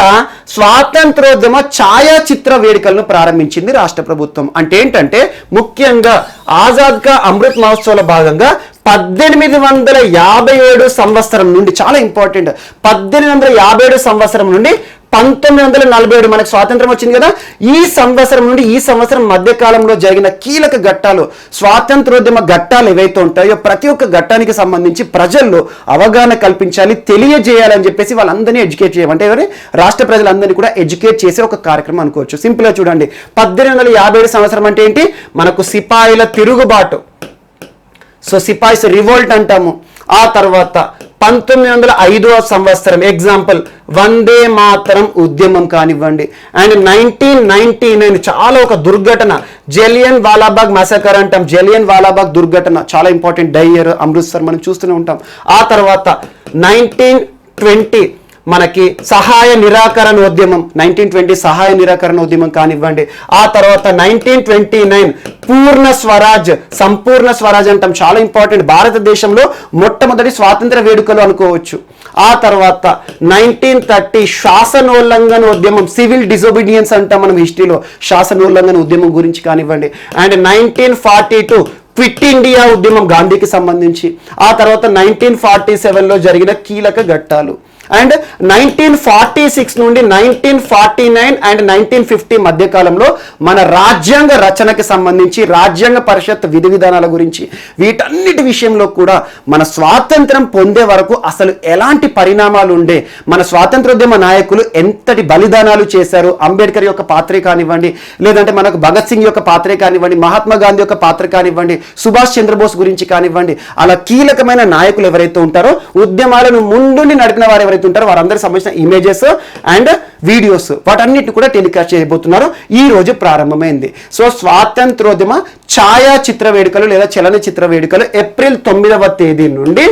స్వాతంత్రోద్యమ ఛాయాచిత్ర వేడుకలను ప్రారంభించింది రాష్ట్ర ప్రభుత్వం. అంటే ఏంటంటే ముఖ్యంగా ఆజాద్ కా అమృత్ మహోత్సవాల భాగంగా 1857 సంవత్సరం నుండి, చాలా ఇంపార్టెంట్, 1857 సంవత్సరం నుండి 1947 మనకు స్వాతంత్రం వచ్చింది కదా, ఈ సంవత్సరం నుండి ఈ సంవత్సరం మధ్య కాలంలో జరిగిన కీలక ఘట్టాలు, స్వాతంత్రోద్యమ ఘట్టాలు ఏవైతే ఉంటాయో ప్రతి ఒక్క ఘట్టానికి సంబంధించి ప్రజల్లో అవగాహన కల్పించాలి, తెలియజేయాలని చెప్పేసి వాళ్ళందరినీ ఎడ్యుకేట్ చేయమంటే ఎవరి రాష్ట్ర ప్రజలందరినీ కూడా ఎడ్యుకేట్ చేసే ఒక కార్యక్రమం అనుకోవచ్చు. సింపుల్గా చూడండి, 1857 సంవత్సరం అంటే ఏంటి? మనకు సిపాయిల తిరుగుబాటు, సో సిపాయిస్ రివోల్ట్ అంటాము. ఆ తర్వాత 1905 సంవత్సరం ఎగ్జాంపుల్ వందే మాతరం ఉద్యమం కానివ్వండి. అండ్ 1999 చాలా ఒక దుర్ఘటన, జలియన్ వాలాబాగ్ మసకర్ అంటాం. జలియన్ వాలాబాగ్ దుర్ఘటన చాలా ఇంపార్టెంట్, డైయర్, అమృత్సర్ మనం చూస్తూనే ఉంటాం. ఆ తర్వాత 1920 మనకి సహాయ నిరాకరణ ఉద్యమం, 1920 సహాయ నిరాకరణ ఉద్యమం కానివ్వండి. ఆ తర్వాత 1929 పూర్ణ స్వరాజ్, సంపూర్ణ స్వరాజ్ అంటాం, చాలా ఇంపార్టెంట్, భారతదేశంలో మొట్టమొదటి స్వాతంత్ర వేడుకలు అనుకోవచ్చు. ఆ తర్వాత 1930 శాసనోల్లంఘన ఉద్యమం, సివిల్ డిసోబీడియన్స్ అంటాం మనం హిస్టరీలో, శాసనోల్లంఘన ఉద్యమం గురించి కానివ్వండి. అండ్ 1942 క్విట్ ఇండియా ఉద్యమం గాంధీకి సంబంధించి. ఆ తర్వాత 1947లో జరిగిన కీలక ఘట్టాలు. అండ్ 1946 నుండి 1949 అండ్ 1950 మధ్య కాలంలో మన రాజ్యాంగ రచనకి సంబంధించి, రాజ్యాంగ పరిషత్ విధి విధానాల గురించి, వీటన్నిటి విషయంలో కూడా మన స్వాతంత్రం పొందే వరకు అసలు ఎలాంటి పరిణామాలు ఉండే, మన స్వాతంత్రోద్యమ నాయకులు ఎంతటి బలిదానాలు చేశారు, అంబేద్కర్ యొక్క పాత్రే కానివ్వండి, లేదంటే మనకు భగత్ సింగ్ యొక్క పాత్రే కానివ్వండి, మహాత్మా గాంధీ యొక్క పాత్ర కానివ్వండి, సుభాష్ చంద్రబోస్ గురించి కానివ్వండి, అలా కీలకమైన నాయకులు ఎవరైతే ఉంటారో, ఉద్యమాలను ముందుండి నడిపిన వారు ఎవరైతే ఉంటారో వారందరికి సంబంధించిన ఇమేజెస్ అండ్ వీడియోస్ వాటన్నిటిని కూడా టెలికాస్ట్ చేయబోతున్నారు. ఈ రోజు ప్రారంభమైంది. సో స్వాతంత్రోద్యమ ఛాయాచిత్ర వేడుకలు లేదా చలనచిత్ర వేడుకలు ఏప్రిల్ 9వ తేదీ నుండి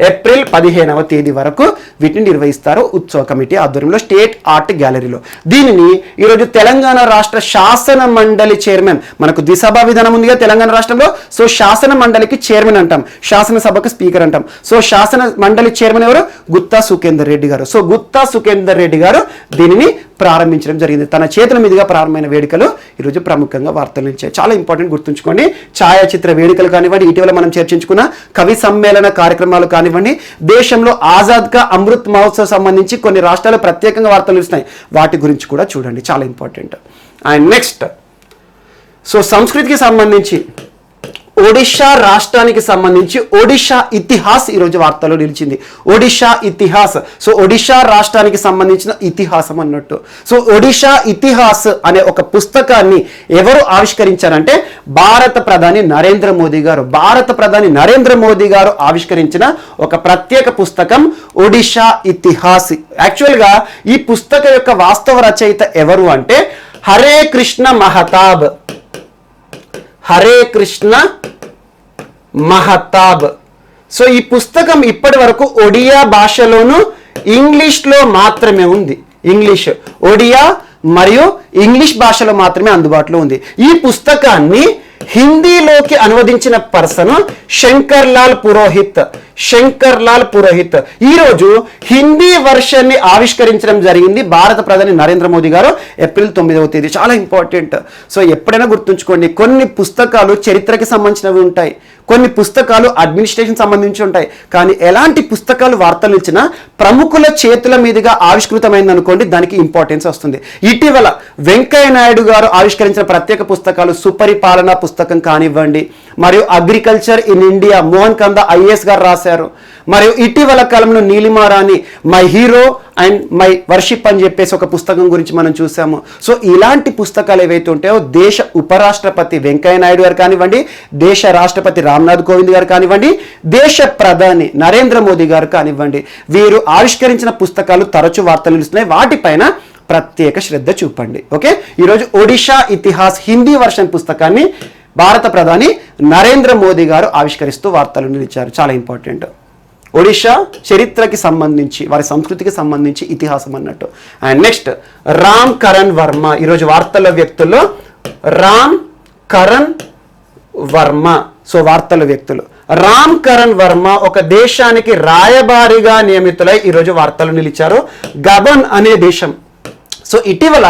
ఏప్రిల్ 15వ తేదీ వరకు వీటిని నిర్వహిస్తారు ఉత్సవ కమిటీ ఆధ్వర్యంలో స్టేట్ ఆర్ట్ గ్యాలరీలో. దీనిని ఈరోజు తెలంగాణ రాష్ట్ర శాసన మండలి చైర్మన్, మనకు ద్విసభా విధానం ఉందిగా తెలంగాణ రాష్ట్రంలో, సో శాసన మండలికి చైర్మన్ అంటాం, శాసనసభకు స్పీకర్ అంటాం. సో శాసన మండలి చైర్మన్ ఎవరు? గుత్తా సుఖేందర్ రెడ్డి గారు. సో గుత్తా సుఖేందర్ రెడ్డి గారు దీనిని ప్రారంభించడం జరిగింది. తన చేతుల మీదుగా ప్రారంభమైన వేడుకలు ఈరోజు ప్రముఖంగా వార్తలు నిలిచాయి. చాలా ఇంపార్టెంట్, గుర్తుంచుకోండి. ఛాయాచిత్ర వేడుకలు కానివ్వండి, ఇటీవల మనం చర్చించుకున్న కవి సమ్మేళన కార్యక్రమాలు కానివ్వండి, దేశంలో ఆజాద్ కా అమృత్ మహోత్సవ్ సంబంధించి కొన్ని రాష్ట్రాలు ప్రత్యేకంగా వార్తలు నిలుస్తున్నాయి, వాటి గురించి కూడా చూడండి, చాలా ఇంపార్టెంట్. అండ్ నెక్స్ట్, సో సంస్కృతికి సంబంధించి ఒడిషా రాష్ట్రానికి సంబంధించి ఒడిషా ఇతిహాస్ ఈరోజు వార్తల్లో నిలిచింది. ఒడిషా ఇతిహాస్, సో ఒడిషా రాష్ట్రానికి సంబంధించిన ఇతిహాసం అన్నట్టు. సో ఒడిషా ఇతిహాస్ అనే ఒక పుస్తకాన్ని ఎవరు ఆవిష్కరించారంటే భారత ప్రధాని నరేంద్ర మోదీ గారు. భారత ప్రధాని నరేంద్ర మోదీ గారు ఆవిష్కరించిన ఒక ప్రత్యేక పుస్తకం ఒడిషా ఇతిహాస్. యాక్చువల్గా ఈ పుస్తకం యొక్క వాస్తవ రచయిత ఎవరు అంటే హరే కృష్ణ మహతాబ్. హరే కృష్ణ మహతాబ్. సో ఈ పుస్తకం ఇప్పటి వరకు ఒడియా భాషలోను ఇంగ్లీష్లో మాత్రమే ఉంది. ఇంగ్లీష్, ఒడియా మరియు ఇంగ్లీష్ భాషలో మాత్రమే అందుబాటులో ఉంది. ఈ పుస్తకాన్ని హిందీలోకి అనువదించిన పర్సన్ శంకర్ లాల్ పురోహిత్. శంకర్ లాల్ పురోహిత్ ఈరోజు హిందీ వర్షన్ ని ఆవిష్కరించడం జరిగింది భారత ప్రధాని నరేంద్ర మోదీ గారు ఏప్రిల్ 9వ తేదీ. చాలా ఇంపార్టెంట్. సో ఎప్పుడైనా గుర్తుంచుకోండి, కొన్ని పుస్తకాలు చరిత్రకి సంబంధించినవి ఉంటాయి, కొన్ని పుస్తకాలు అడ్మినిస్ట్రేషన్ సంబంధించి ఉంటాయి, కానీ ఎలాంటి పుస్తకాలు వార్తలు ఇచ్చినా ప్రముఖుల చేతుల మీదుగా ఆవిష్కృతమైంది అనుకోండి, దానికి ఇంపార్టెన్స్ వస్తుంది. ఇటీవల వెంకయ్య నాయుడు గారు ఆవిష్కరించిన ప్రత్యేక పుస్తకాలు సుపరిపాలన పుస్తకం కానివ్వండి, మరియు agriculture in India Mohan Kanda IAS garu రాశారు. మరియు ఇటీవల కాలంలో Neelima Rani my hero and my worship అని చెప్పేసి ఒక పుస్తకం గురించి మనం చూసాము. సో ఇలాంటి పుస్తకాలు ఏవైతే ఉంటాయో దేశ ఉపరాష్ట్రపతి వెంకయ్య నాయుడు గారు కానివ్వండి, దేశ రాష్ట్రపతి రామ్నాథ్ కోవింద్ గారు కానివ్వండి, దేశ ప్రధాని నరేంద్ర మోదీ గారు కానివ్వండి, వీరు ఆవిష్కరించిన పుస్తకాలు తరచూ వార్తలు నిలుస్తున్నాయి, వాటిపైన ప్రత్యేక శ్రద్ధ చూపండి. ఓకే, ఈరోజు ఒడిషా ఇతిహాస్ హిందీ వర్షన్ పుస్తకాన్ని భారత ప్రధాని నరేంద్ర మోదీ గారు ఆవిష్కరిస్తూ వార్తలు నిలిచారు. చాలా ఇంపార్టెంట్. ఒడిషా చరిత్రకి సంబంధించి, వారి సంస్కృతికి సంబంధించి ఇతిహాసం అన్నట్టు. And next Ram Karan Varma. ఈరోజు వార్తల వ్యక్తుల్లో రామ్ కరణ్ వర్మ. సో వార్తల వ్యక్తులు రామ్ కరణ్ వర్మ ఒక దేశానికి రాయబారిగా నియమితులై ఈరోజు వార్తలు నిలిచారు. గబన్ అనే దేశం. సో ఇటీవల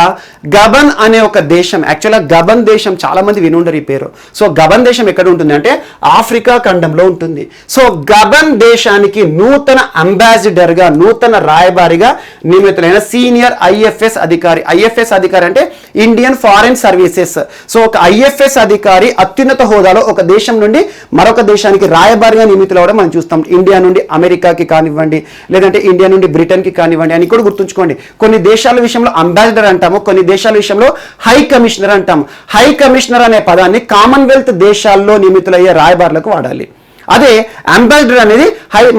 గబన్ అనే ఒక దేశం, యాక్చువల్గా గబన్ దేశం చాలా మంది వినుండరు ఈ పేరు. సో గబన్ దేశం ఎక్కడ ఉంటుంది అంటే ఆఫ్రికా ఖండంలో ఉంటుంది. సో గబన్ దేశానికి నూతన అంబాసిడర్గా, నూతన రాయబారిగా నియమితులైన సీనియర్ ఐఎఫ్ఎస్ అధికారి. ఐఎఫ్ఎస్ అధికారి అంటే ఇండియన్ ఫారెన్ సర్వీసెస్. సో ఒక ఐఎఫ్ఎస్ అధికారి అత్యున్నత హోదాలో ఒక దేశం నుండి మరొక దేశానికి రాయబారిగా నియమితులవడం మనం చూస్తాం. ఇండియా నుండి అమెరికాకి కానివ్వండి, లేదంటే ఇండియా నుండి బ్రిటన్కి కానివ్వండి అని కూడా గుర్తుంచుకోండి. కొన్ని దేశాల విషయంలో అంబాసిడర్ అంటాము, కొన్ని దేశాల విషయంలో హై కమిషనర్ అంటాము. హై కమిషనర్ అనే పదాన్ని కామన్వెల్త్ దేశాల్లో నియమితులయ్యే రాయబారులకు వాడాలి. అదే అంబాసిడర్ అనేది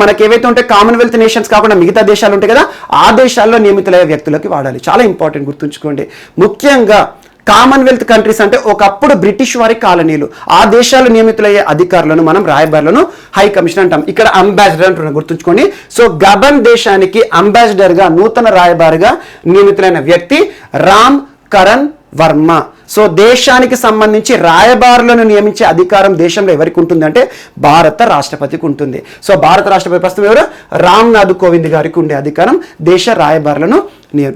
మనకి ఏవైతే ఉంటే కామన్వెల్త్ నేషన్స్ కాకుండా మిగతా దేశాలు ఉంటాయి కదా, ఆ దేశాల్లో నియమితులయ్యే వ్యక్తులకి వాడాలి. చాలా ఇంపార్టెంట్, గుర్తుంచుకోండి. ముఖ్యంగా కామన్వెల్త్ కంట్రీస్ అంటే ఒకప్పుడు బ్రిటిష్ వారి కాలనీలు, ఆ దేశాలు నియమితులయ్యే అధికారులను మనం రాయబారులను హై కమిషనర్ అంటాం. ఇక్కడ అంబాసిడర్ అంటున్నాం, గుర్తుంచుకోండి. సో గబన్ దేశానికి అంబాసిడర్గా, నూతన రాయబారిగా నియమితులైన వ్యక్తి రామ్ కరణ్ వర్మ. సో దేశానికి సంబంధించి రాయబారులను నియమించే అధికారం దేశంలో ఎవరికి ఉంటుంది అంటే భారత రాష్ట్రపతికి ఉంటుంది. సో భారత రాష్ట్రపతి ప్రస్తుతం ఎవరు? రామ్నాథ్ కోవింద్ గారికి ఉండే అధికారం దేశ రాయబారులను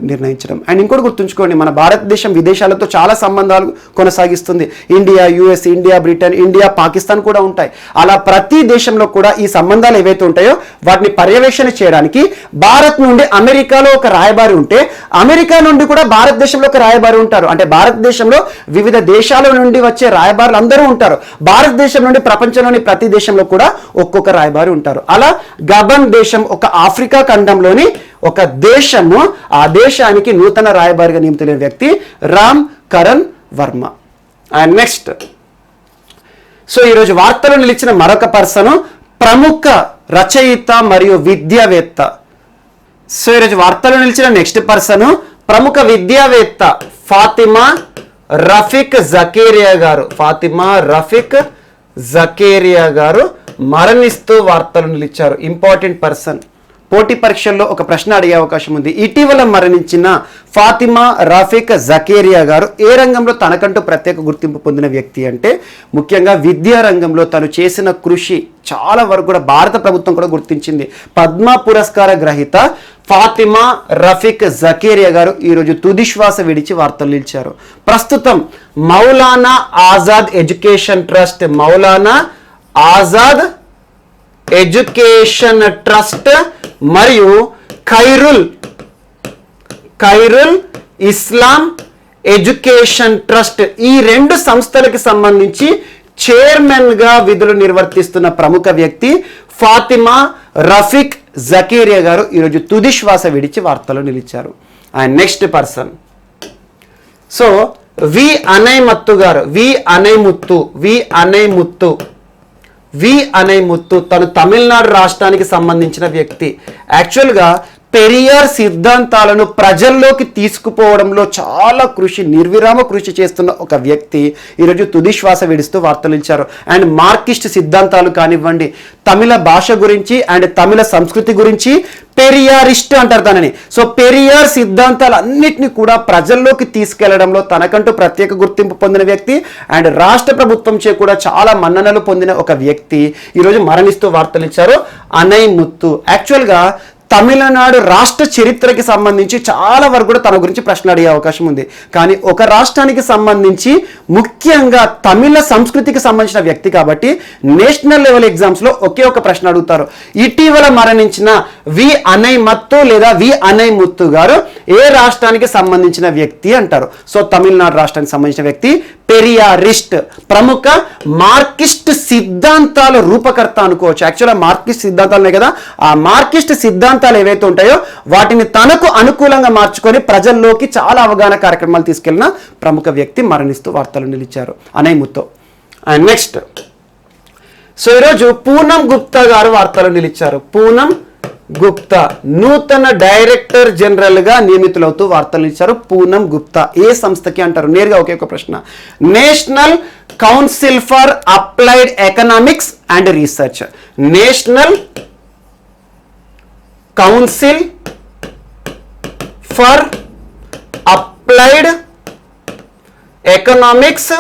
నిర్ణయించడం. అండ్ ఇంకోటి గుర్తుంచుకోండి, మన భారతదేశం విదేశాలతో చాలా సంబంధాలు కొనసాగిస్తుంది. India, US, India, Britain, India, Pakistan కూడా ఉంటాయి. అలా ప్రతి దేశంలో కూడా ఈ సంబంధాలు ఏవైతే ఉంటాయో వాటిని పర్యవేక్షణ చేయడానికి భారత్ నుండి అమెరికాలో ఒక రాయబారి ఉంటే, అమెరికా నుండి కూడా భారతదేశంలో ఒక రాయబారి ఉంటారు. అంటే భారతదేశంలో వివిధ దేశాల నుండి వచ్చే రాయబారులు అందరూ ఉంటారు. భారతదేశం నుండి ప్రపంచంలోని ప్రతి దేశంలో కూడా ఒక్కొక్క రాయబారి ఉంటారు. అలా గబన్ దేశం ఒక ఆఫ్రికా ఖండంలోని ఒక దేశము, ఆ దేశానికి నూతన రాయబారిగా నియమితులైన వ్యక్తి Ram Karan Varma. And next, so ఈరోజు వార్తలు నిలిచిన మరొక పర్సన్ ప్రముఖ రచయిత మరియు విద్యావేత్త. సో ఈరోజు వార్తలు నిలిచిన నెక్స్ట్ పర్సన్ ప్రముఖ విద్యావేత్త ఫాతిమా రఫీక్ జకేరియా గారు. ఫాతిమా రఫీక్ జకేరియా గారు మరణిస్తూ వార్తలు నిలిచారు. Important person. పోటీ పరీక్షల్లో ఒక ప్రశ్న అడిగే అవకాశం ఉంది. ఇటీవల మరణించిన ఫాతిమా రఫీక్ జకేరియా గారు ఏ రంగంలో తనకంటూ ప్రత్యేక గుర్తింపు పొందిన వ్యక్తి అంటే ముఖ్యంగా విద్యా రంగంలో తను చేసిన కృషి చాలా వరకు కూడా భారత ప్రభుత్వం కూడా గుర్తించింది. పద్మ పురస్కార గ్రహీత ఫాతిమా రఫీక్ జకేరియా గారు ఈరోజు తుదిశ్వాస విడిచి వార్తలు నిలిచారు. ప్రస్తుతం Maulana Azad education trust, Maulana Azad education trust మరియు ఖైరుల్ ఇస్లాం ఎడ్యుకేషన్ ట్రస్ట్, ఈ రెండు సంస్థలకి సంబంధించి చైర్మన్ గా విధులు నిర్వర్తిస్తున్న ప్రముఖ వ్యక్తి ఫాతిమా రఫీక్ జకేరియా గారు ఈరోజు తుది శ్వాస విడిచి వార్తలు నిలిచారు. And next person, so we అనైముత్తు గారు. వి అనైముత్తు తను తమిళనాడు రాష్ట్రానికి సంబంధించిన వ్యక్తి. యాక్చువల్గా పెరియార్ సిద్ధాంతాలను ప్రజల్లోకి తీసుకుపోవడంలో చాలా నిర్విరామ కృషి చేస్తున్న ఒక వ్యక్తి ఈరోజు తుది శ్వాస విడుస్తూ వార్తలు ఇచ్చారు. అండ్ మార్కిస్ట్ సిద్ధాంతాలు కానివ్వండి, తమిళ భాష గురించి అండ్ తమిళ సంస్కృతి గురించి పెరియారిస్ట్ అంటారు దానిని. సో పెరియార్ సిద్ధాంతాలు అన్నిటిని కూడా ప్రజల్లోకి తీసుకెళ్లడంలో తనకంటూ ప్రత్యేక గుర్తింపు పొందిన వ్యక్తి అండ్ రాష్ట్ర ప్రభుత్వం చే కూడా చాలా మన్ననలు పొందిన ఒక వ్యక్తి ఈరోజు మరణిస్తూ వార్తలు ఇచ్చారు. అనైముత్తు యాక్చువల్గా తమిళనాడు రాష్ట్ర చరిత్రకి సంబంధించి చాలా వరకు కూడా తన గురించి ప్రశ్న అడిగే అవకాశం ఉంది. కానీ ఒక రాష్ట్రానికి సంబంధించి ముఖ్యంగా తమిళ సంస్కృతికి సంబంధించిన వ్యక్తి కాబట్టి నేషనల్ లెవెల్ ఎగ్జామ్స్లో ఒకే ఒక ప్రశ్న అడుగుతారు. ఇటీవల మరణించిన వి అనైమత్తు లేదా వి అనైముత్తు గారు ఏ రాష్ట్రానికి సంబంధించిన వ్యక్తి అంటారు. సో తమిళనాడు రాష్ట్రానికి సంబంధించిన వ్యక్తి, పెరియారిస్ట్, ప్రముఖ మార్కిస్ట్ సిద్ధాంతాల రూపకర్త అనుకోవచ్చు. యాక్చువల్గా మార్కిస్ట్ సిద్ధాంతాలు ఉన్నాయి కదా, ఆ మార్కిస్ట్ సిద్ధాంతాలు ఏవైతే ఉంటాయో వాటిని తనకు అనుకూలంగా మార్చుకొని ప్రజల్లోకి చాలా అవగాహన కార్యక్రమాలు తీసుకెళ్లిన ప్రముఖ వ్యక్తి మరణిస్తూ వార్తలు నిలిచారు అనైముత్తు. అండ్ నెక్స్ట్, సో ఈరోజు పూనం గుప్తా గారు వార్తలు నిలిచారు. పూనం గుప్తా నూతన డైరెక్టర్ జనరల్ గా నియమితులవుతూ వార్తలు ఇచ్చారు. పూనం గుప్తా ఏ సంస్థకి అంటారు? నేరుగా ఒకే ఒక ప్రశ్న, national council for applied economics and research. National council for applied economics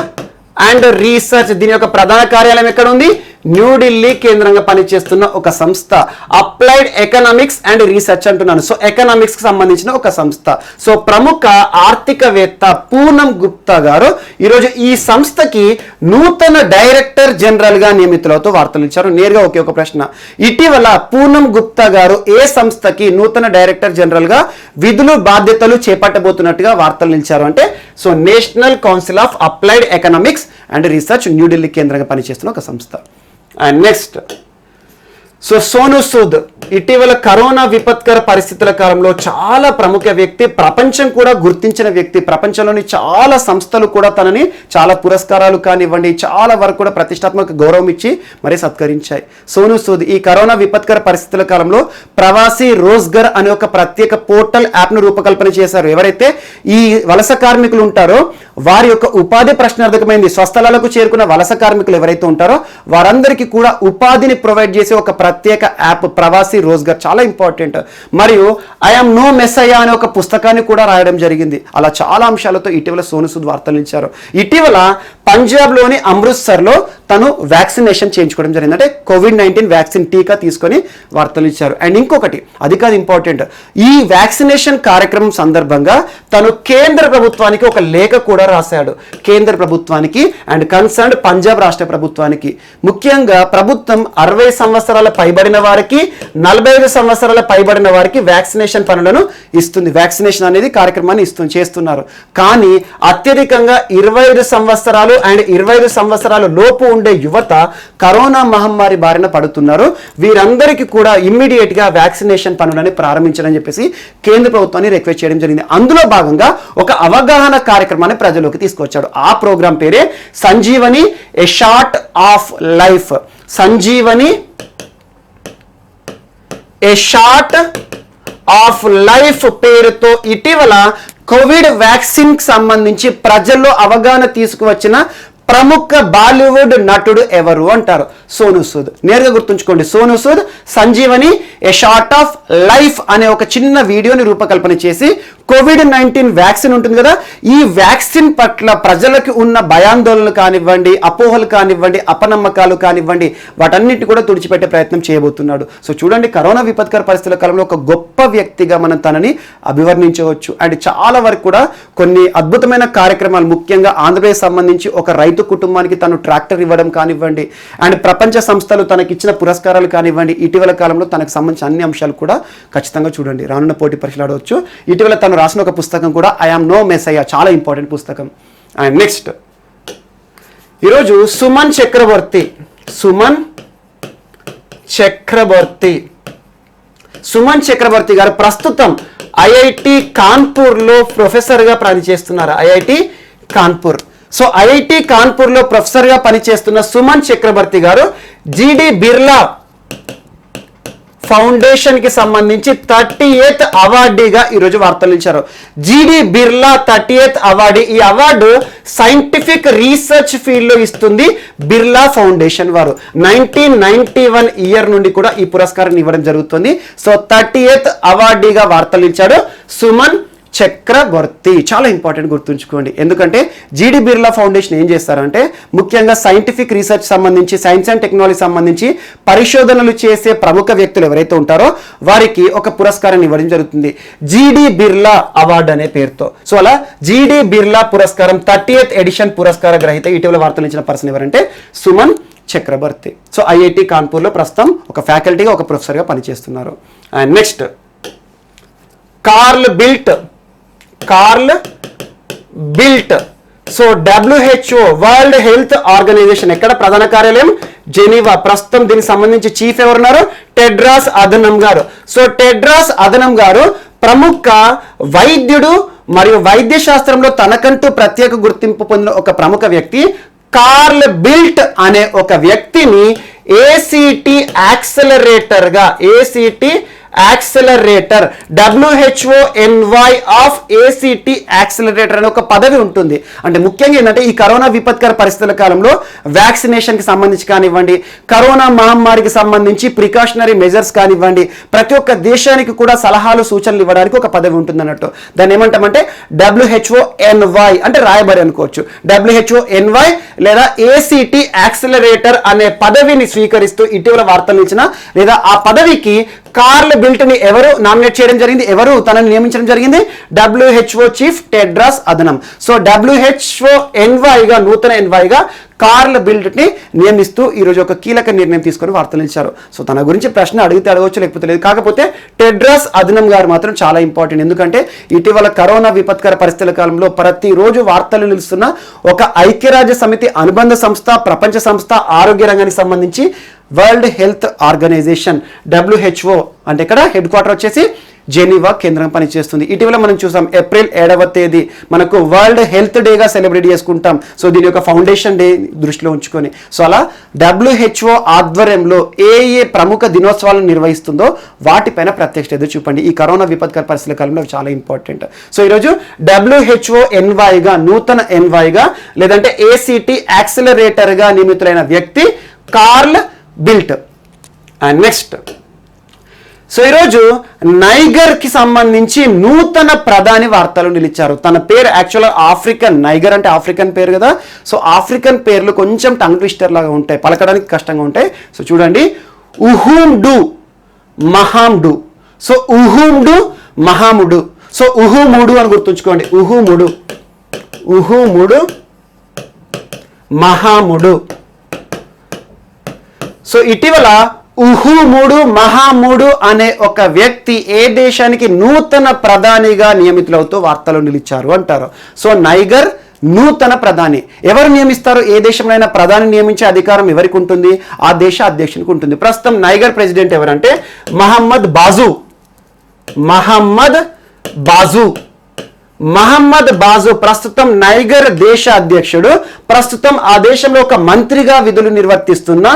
and research. దీని యొక్క ప్రధాన కార్యాలయం ఎక్కడ ఉంది? న్యూఢిల్లీ కేంద్రంగా పనిచేస్తున్న ఒక సంస్థ. అప్లైడ్ ఎకనామిక్స్ అండ్ రీసెర్చ్ అంటున్నాను. సో ఎకనామిక్స్ కి సంబంధించిన ఒక సంస్థ. సో ప్రముఖ ఆర్థికవేత్త పూనం గుప్తా గారు ఈరోజు ఈ సంస్థకి నూతన డైరెక్టర్ జనరల్ గా నియమితులవుతూ వార్తలు ఇచ్చారు. నేరుగా ఒకే ఒక ప్రశ్న, ఇటీవల పూనం గుప్తా గారు ఏ సంస్థకి నూతన డైరెక్టర్ జనరల్ గా విధులు బాధ్యతలు చేపట్టబోతున్నట్టుగా వార్తలు నిలిచారు అంటే so national council of applied economics and research New Delhi కేంద్రంగా పనిచేస్తున్న ఒక సంస్థ. And next, so Sonu Sood ఇటీవల కరోనా విపత్కర పరిస్థితుల కాలంలో చాలా ప్రముఖ వ్యక్తి, ప్రపంచం కూడా గుర్తించిన వ్యక్తి. ప్రపంచంలోని చాలా సంస్థలు కూడా తనని చాలా పురస్కారాలు కానివ్వండి, చాలా వరకు కూడా ప్రతిష్టాత్మక గౌరవం ఇచ్చి మరి సత్కరించాయి. సోను సూద్ ఈ కరోనా విపత్కర పరిస్థితుల కాలంలో ప్రవాసీ రోజ్గర్ అనే ఒక ప్రత్యేక పోర్టల్ యాప్ను రూపకల్పన చేశారు. ఎవరైతే ఈ వలస కార్మికులు ఉంటారో వారి యొక్క ఉపాధి ప్రశ్నార్థకమైంది. స్వస్థలాలకు చేరుకున్న వలస కార్మికులు ఎవరైతే ఉంటారో వారందరికీ కూడా ఉపాధిని ప్రొవైడ్ చేసే ఒక ప్రత్యేక యాప్ ప్రవాసీ రోజ్గర్, చాలా ఇంపార్టెంట్. మరియు ఐఎమ్ నో మెస్సయ్యా అనే ఒక పుస్తకాన్ని కూడా రాయడం జరిగింది. అలా చాలా అంశాలతో ఇటీవల సోను సూద్ వార్తలు ఇచ్చారు. ఇటీవల పంజాబ్లోని అమృత్సర్లో తను వ్యాక్సినేషన్ చేయించుకోవడం జరిగింది. అంటే కోవిడ్-19 వ్యాక్సిన్ టీకా తీసుకొని వార్తలు ఇచ్చారు. అండ్ ఇంకొకటి, అది కాదు ఇంపార్టెంట్, ఈ వ్యాక్సినేషన్ కార్యక్రమం సందర్భంగా తను కేంద్ర ప్రభుత్వానికి ఒక లేఖ కూడా రాశాడు. కేంద్ర ప్రభుత్వానికి అండ్ కన్సర్న్డ్ పంజాబ్ రాష్ట్ర ప్రభుత్వానికి. ముఖ్యంగా ప్రభుత్వం 60 సంవత్సరాల పైబడిన వారికి, 45 సంవత్సరాల పైబడిన వారికి వ్యాక్సినేషన్ పనులను ఇస్తుంది. వ్యాక్సినేషన్ అనేది కార్యక్రమాన్ని చేస్తున్నారు. కానీ అత్యధికంగా 25 సంవత్సరాలు అండ్ 25 సంవత్సరాల లోపు ఉండే యువత కరోనా మహమ్మారి బారిన పడుతున్నారు. వీరందరికీ కూడా ఇమ్మీడియట్ గా వ్యాక్సినేషన్ పనులని ప్రారంభించాలని చెప్పేసి కేంద్ర ప్రభుత్వాన్ని రిక్వెస్ట్ చేయడం జరిగింది. అందులో భాగంగా ఒక అవగాహన కార్యక్రమాన్ని ప్రజల్లోకి తీసుకొచ్చాడు. ఆ ప్రోగ్రాం పేరే Sanjeevani, a shot of life. Sanjeevani, a shot of life పేరుతో ఇటీవల కోవిడ్ వ్యాక్సిన్ కి సంబంధించి ప్రజల్లో అవగాహన తీసుకువచ్చిన ప్రముఖ బాలీవుడ్ నటుడు ఎవరు అంటారు? సోను సూద్. నేరుగా గుర్తుంచుకోండి, సోను సూద్ సంజీవని, ఏ షార్ట్ ఆఫ్ లైఫ్ అనే ఒక చిన్న వీడియోని రూపకల్పన చేసి కోవిడ్-19 వ్యాక్సిన్ ఉంటుంది కదా, ఈ వ్యాక్సిన్ పట్ల ప్రజలకు ఉన్న భయాందోళనలు కానివ్వండి, అపోహలు కానివ్వండి, అపనమ్మకాలు కానివ్వండి, వాటన్నిటి కూడా తుడిచిపెట్టే ప్రయత్నం చేయబోతున్నాడు. సో చూడండి, కరోనా విపత్కర పరిస్థితుల కాలంలో ఒక గొప్ప వ్యక్తిగా మనం తనని అభివర్ణించవచ్చు. అండ్ చాలా వరకు కూడా కొన్ని అద్భుతమైన కార్యక్రమాలు, ముఖ్యంగా ఆంధ్రప్రదేశ్ సంబంధించి ఒక రైతు కుటుంబానికి తను ట్రాక్టర్ ఇవ్వడం కానివ్వండి, అండ్ ప్రపంచ సంస్థలు తనకిచ్చిన పురస్కారాలు కానివ్వండి, ఇటీవల కాలంలో తనకు సంబంధించిన అన్ని అంశాలు కూడా ఖచ్చితంగా చూడండి. రానున్న పోటీ పరీక్షలు ఆడవచ్చు. ఇటీవల తను రాసిన ఒక పుస్తకం కూడా ఐఎమ్ నో మెస్సయ్యా, చాలా ఇంపార్టెంట్ పుస్తకం. అండ్ నెక్స్ట్, ఈరోజు సుమన్ చక్రవర్తి గారు ప్రస్తుతం ఐఐటి కాన్పూర్లో ప్రొఫెసర్గా పనిచేస్తున్నారు. ఐఐటి కాన్పూర్. సో ఐఐటి కాన్పూర్లో ప్రొఫెసర్గా పనిచేస్తున్న సుమన్ చక్రవర్తి గారు జిడి బిర్లా ఫౌండేషన్ కి సంబంధించి 38th అవార్డీగా ఈరోజు వార్తలు ఇచ్చారు. GD Birla 38th award. ఈ అవార్డు సైంటిఫిక్ రీసెర్చ్ ఫీల్డ్ లో ఇస్తుంది బిర్లా ఫౌండేషన్ వారు. 1991 ఇయర్ నుండి కూడా ఈ పురస్కారాన్ని ఇవ్వడం జరుగుతుంది. సో 38th అవార్డీగా వార్తలు ఇచ్చాడు సుమన్ చక్రవర్తి. చాలా ఇంపార్టెంట్, గుర్తుంచుకోండి. ఎందుకంటే జిడి బిర్లా ఫౌండేషన్ ఏం చేస్తారంటే ముఖ్యంగా సైంటిఫిక్ రీసెర్చ్ సంబంధించి, సైన్స్ అండ్ టెక్నాలజీ సంబంధించి పరిశోధనలు చేసే ప్రముఖ వ్యక్తులు ఎవరైతే ఉంటారో వారికి ఒక పురస్కారాన్ని ఇవ్వడం జరుగుతుంది, జిడి బిర్లా అవార్డు అనే పేరుతో. సో అలా జిడి బిర్లా పురస్కారం 30th ఎడిషన్ పురస్కార గ్రహీత ఇటీవల వార్తలు ఇచ్చిన పర్సన్ ఎవరంటే సుమన్ చక్రవర్తి. సో ఐఐటి కాన్పూర్లో ప్రస్తుతం ఒక ఫ్యాకల్టీగా, ఒక ప్రొఫెసర్గా పనిచేస్తున్నారు. And next, Carl Bildt. So WHO world health organization ఎక్కడ ప్రధాన కార్యాలయం? జెనీవా. ప్రస్తుతం దీనికి సంబంధించి చీఫ్ ఎవరున్నారు? టెడ్రాస్ అధనం గారు. సో టెడ్రాస్ అధనం గారు ప్రముఖ వైద్యుడు మరియు వైద్య శాస్త్రంలో తనకంటూ ప్రత్యేక గుర్తింపు పొందిన ఒక ప్రముఖ వ్యక్తి. కార్ల్ బిల్ట్ అనే ఒక వ్యక్తిని ACT accelerator, WHONY of ACT accelerator అనే ఒక పదవి ఉంటుంది. అంటే ముఖ్యంగా ఏంటంటే ఈ కరోనా విపత్కర పరిస్థితుల కాలంలో వ్యాక్సినేషన్ కి సంబంధించి కానివ్వండి, కరోనా మహమ్మారికి సంబంధించి ప్రికాషనరీ మెజర్స్ కానివ్వండి, ప్రతి ఒక్క దేశానికి కూడా సలహాలు సూచనలు ఇవ్వడానికి ఒక పదవి ఉంటుంది అన్నట్టు. దాన్ని ఏమంటామంటే WHONY అంటే రాయబడి అనుకోవచ్చు. WHONY లేదా ACT యాక్సిలరేటర్ అనే పదవిని స్వీకరిస్తూ ఇటీవల వార్తలు ఇచ్చిన లేదా ఆ పదవికి కార్ల్ బిల్ట్ ని ఎవరు నామినేట్ చేయడం జరిగింది, ఎవరు తనని నియమించడం జరిగింది? WHO chief Tedros Adhanom. So WHONY గా నూతన NY గా కార్ల్ బిల్ట్ ని నియమిస్తూ ఈరోజు ఒక కీలక నిర్ణయం తీసుకొని వార్తలు ఇచ్చారు. సో తన గురించి ప్రశ్న అడిగితే అడగవచ్చు, లేకపోతే లేదు. కాకపోతే టెడ్రాస్ అదనం గారు మాత్రం చాలా ఇంపార్టెంట్. ఎందుకంటే ఇటీవల కరోనా విపత్కర పరిస్థితుల కాలంలో ప్రతిరోజు వార్తలు నిలుస్తున్న ఒక ఐక్యరాజ్య సమితి అనుబంధ సంస్థ, ప్రపంచ సంస్థ, ఆరోగ్య రంగానికి సంబంధించి వరల్డ్ హెల్త్ ఆర్గనైజేషన్ WHO అంటే ఇక్కడ హెడ్ క్వార్టర్ వచ్చేసి జెనీవా కేంద్రం పనిచేస్తుంది. ఇటీవల మనం చూసాం ఏప్రిల్ 7వ తేదీ మనకు వరల్డ్ హెల్త్ డేగా సెలబ్రేట్ చేసుకుంటాం. సో దీని యొక్క ఫౌండేషన్ డే దృష్టిలో ఉంచుకొని సో అలా WHO ఆధ్వర్యంలో ఏ ప్రముఖ దినోత్సవాలను నిర్వహిస్తుందో వాటిపైన ప్రత్యక్ష ఎదురు చూపండి. ఈ కరోనా విపత్కర పరిస్థితుల కాలంలో చాలా ఇంపార్టెంట్. సో ఈరోజు WHONY గా నూతన NY గా లేదంటే ACT యాక్సిలరేటర్ గా నియమితులైన వ్యక్తి Carl Bildt. And next so ఈరోజు నైగర్ కి సంబంధించి నూతన ప్రధాని వార్తలు నిలిచారు. తన పేరు యాక్చువల్గా ఆఫ్రికన్, నైగర్ అంటే ఆఫ్రికన్ పేరు కదా. సో ఆఫ్రికన్ పేర్లు కొంచెం టంగ్ ట్విస్టర్ లాగా ఉంటాయి, పలకడానికి కష్టంగా ఉంటాయి. సో చూడండి, ఉహుండు మహాముడు. సో ఉహుండు మహాముడు. సో ఉహుముడు అని గుర్తుంచుకోండి. ఉహుముడు మహాముడు. సో ఇటీవల ఉహుముడు మహాముడు అనే ఒక వ్యక్తి ఏ దేశానికి నూతన ప్రధానిగా నియమితులవుతూ వార్తలు నిలిచారు అంటారు. సో నైగర్ నూతన ప్రధాని. ఎవరు నియమిస్తారు? ఏ దేశంలో ప్రధాని నియమించే అధికారం ఎవరికి ఉంటుంది? ఆ దేశ అధ్యక్షునికి ఉంటుంది. ప్రస్తుతం నైగర్ ప్రెసిడెంట్ ఎవరంటే మహమ్మద్ బాజు ప్రస్తుతం నైగర్ దేశ అధ్యక్షుడు. ప్రస్తుతం ఆ దేశంలో ఒక మంత్రిగా విధులు నిర్వర్తిస్తున్న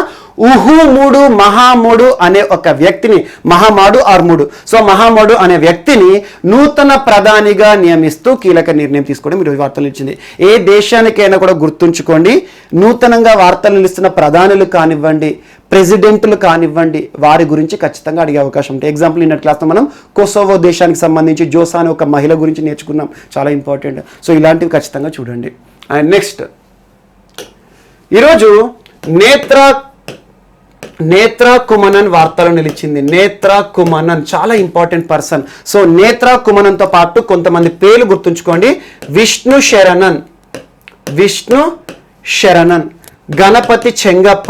ఉహుముడు మహాముడు అనే ఒక వ్యక్తిని, మహాముడు అనే వ్యక్తిని నూతన ప్రధానిగా నియమిస్తూ కీలక నిర్ణయం తీసుకోవడం ఈరోజు వార్తలు ఇచ్చింది. ఏ దేశానికైనా కూడా గుర్తుంచుకోండి, నూతనంగా వార్తలు నిలుస్తున్న ప్రధానులు కానివ్వండి, ప్రెసిడెంట్లు కానివ్వండి, వారి గురించి ఖచ్చితంగా అడిగే అవకాశం ఉంటుంది. ఎగ్జాంపుల్ నిన్నటి క్లాస్లో మనం కొసోవో దేశానికి సంబంధించి జోసా అనే ఒక మహిళ గురించి నేర్చుకున్నాం, చాలా ఇంపార్టెంట్. సో ఇలాంటివి ఖచ్చితంగా చూడండి. అండ్ నెక్స్ట్ ఈరోజు నేత్రా కుమనన్ వార్తలు నిలిచింది. నేత్రా కుమనన్ చాలా ఇంపార్టెంట్ పర్సన్. సో నేత్రా కుమనన్తో పాటు కొంతమంది పేర్లు గుర్తుంచుకోండి. విష్ణు శరణన్, గణపతి చెంగప్ప,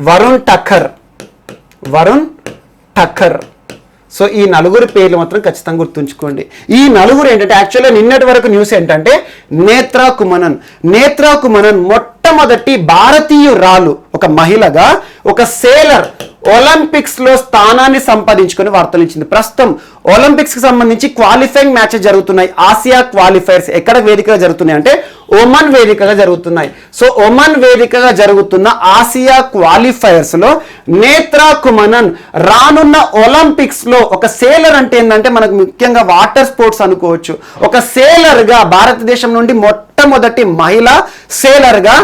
వరుణ్ ఠక్కర్. సో ఈ నలుగురు పేర్లు మాత్రం ఖచ్చితంగా గుర్తుంచుకోండి. ఈ నలుగురు ఏంటంటే యాక్చువల్గా నిన్నటి వరకు న్యూస్ ఏంటంటే నేత్రా కుమనన్ మొట్టమొదటి భారతీయురాలు, ఒక మహిళగా, ఒక సేలర్ ఒలింపిక్స్ లో స్థానాన్ని సంపాదించుకొని వార్తలు ఇచ్చింది. ప్రస్తుతం ఒలింపిక్స్ కి సంబంధించి క్వాలిఫైయింగ్ మ్యాచెస్ జరుగుతున్నాయి. ఆసియా క్వాలిఫైర్స్ ఎక్కడ వేదికగా జరుగుతున్నాయి అంటే ఒమన్ వేదికగా జరుగుతున్నాయి. సో ఒమన్ వేదికగా జరుగుతున్న ఆసియా క్వాలిఫైర్స్ లో నేత్రా కుమనన్ రానున్న ఒలింపిక్స్ లో ఒక సేలర్ అంటే ఏంటంటే మనకు ముఖ్యంగా వాటర్ స్పోర్ట్స్ అనుకోవచ్చు. ఒక సేలర్ గా భారతదేశం నుండి మొట్టమొదటి మహిళ సేలర్ గా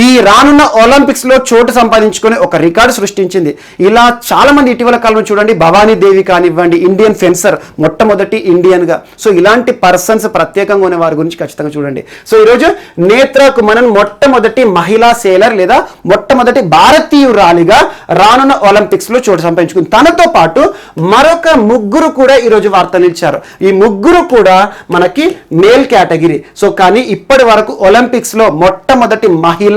ఈ రానున్న ఒలింపిక్స్ లో చోటు సంపాదించుకొని ఒక రికార్డు సృష్టించింది. ఇలా చాలా మంది ఇటీవల కాలంలో చూడండి, భవానీ దేవి కానివ్వండి, ఇండియన్ ఫెన్సర్, మొట్టమొదటి ఇండియన్ గా. సో ఇలాంటి పర్సన్స్ ప్రత్యేకంగా ఉన్న వారి గురించి ఖచ్చితంగా చూడండి. సో ఈరోజు నేత్రా కుమనన్ మొట్టమొదటి మహిళా సేలర్ లేదా మొట్టమొదటి భారతీయురాలిగా రానున్న ఒలింపిక్స్ లో చోటు సంపాదించుకుంది. తనతో పాటు మరొక ముగ్గురు కూడా ఈరోజు వార్తలు ఇచ్చారు. ఈ ముగ్గురు కూడా మనకి మేల్ కేటగిరీ. సో కానీ ఇప్పటి వరకు ఒలింపిక్స్ లో మొట్టమొదటి మహిళ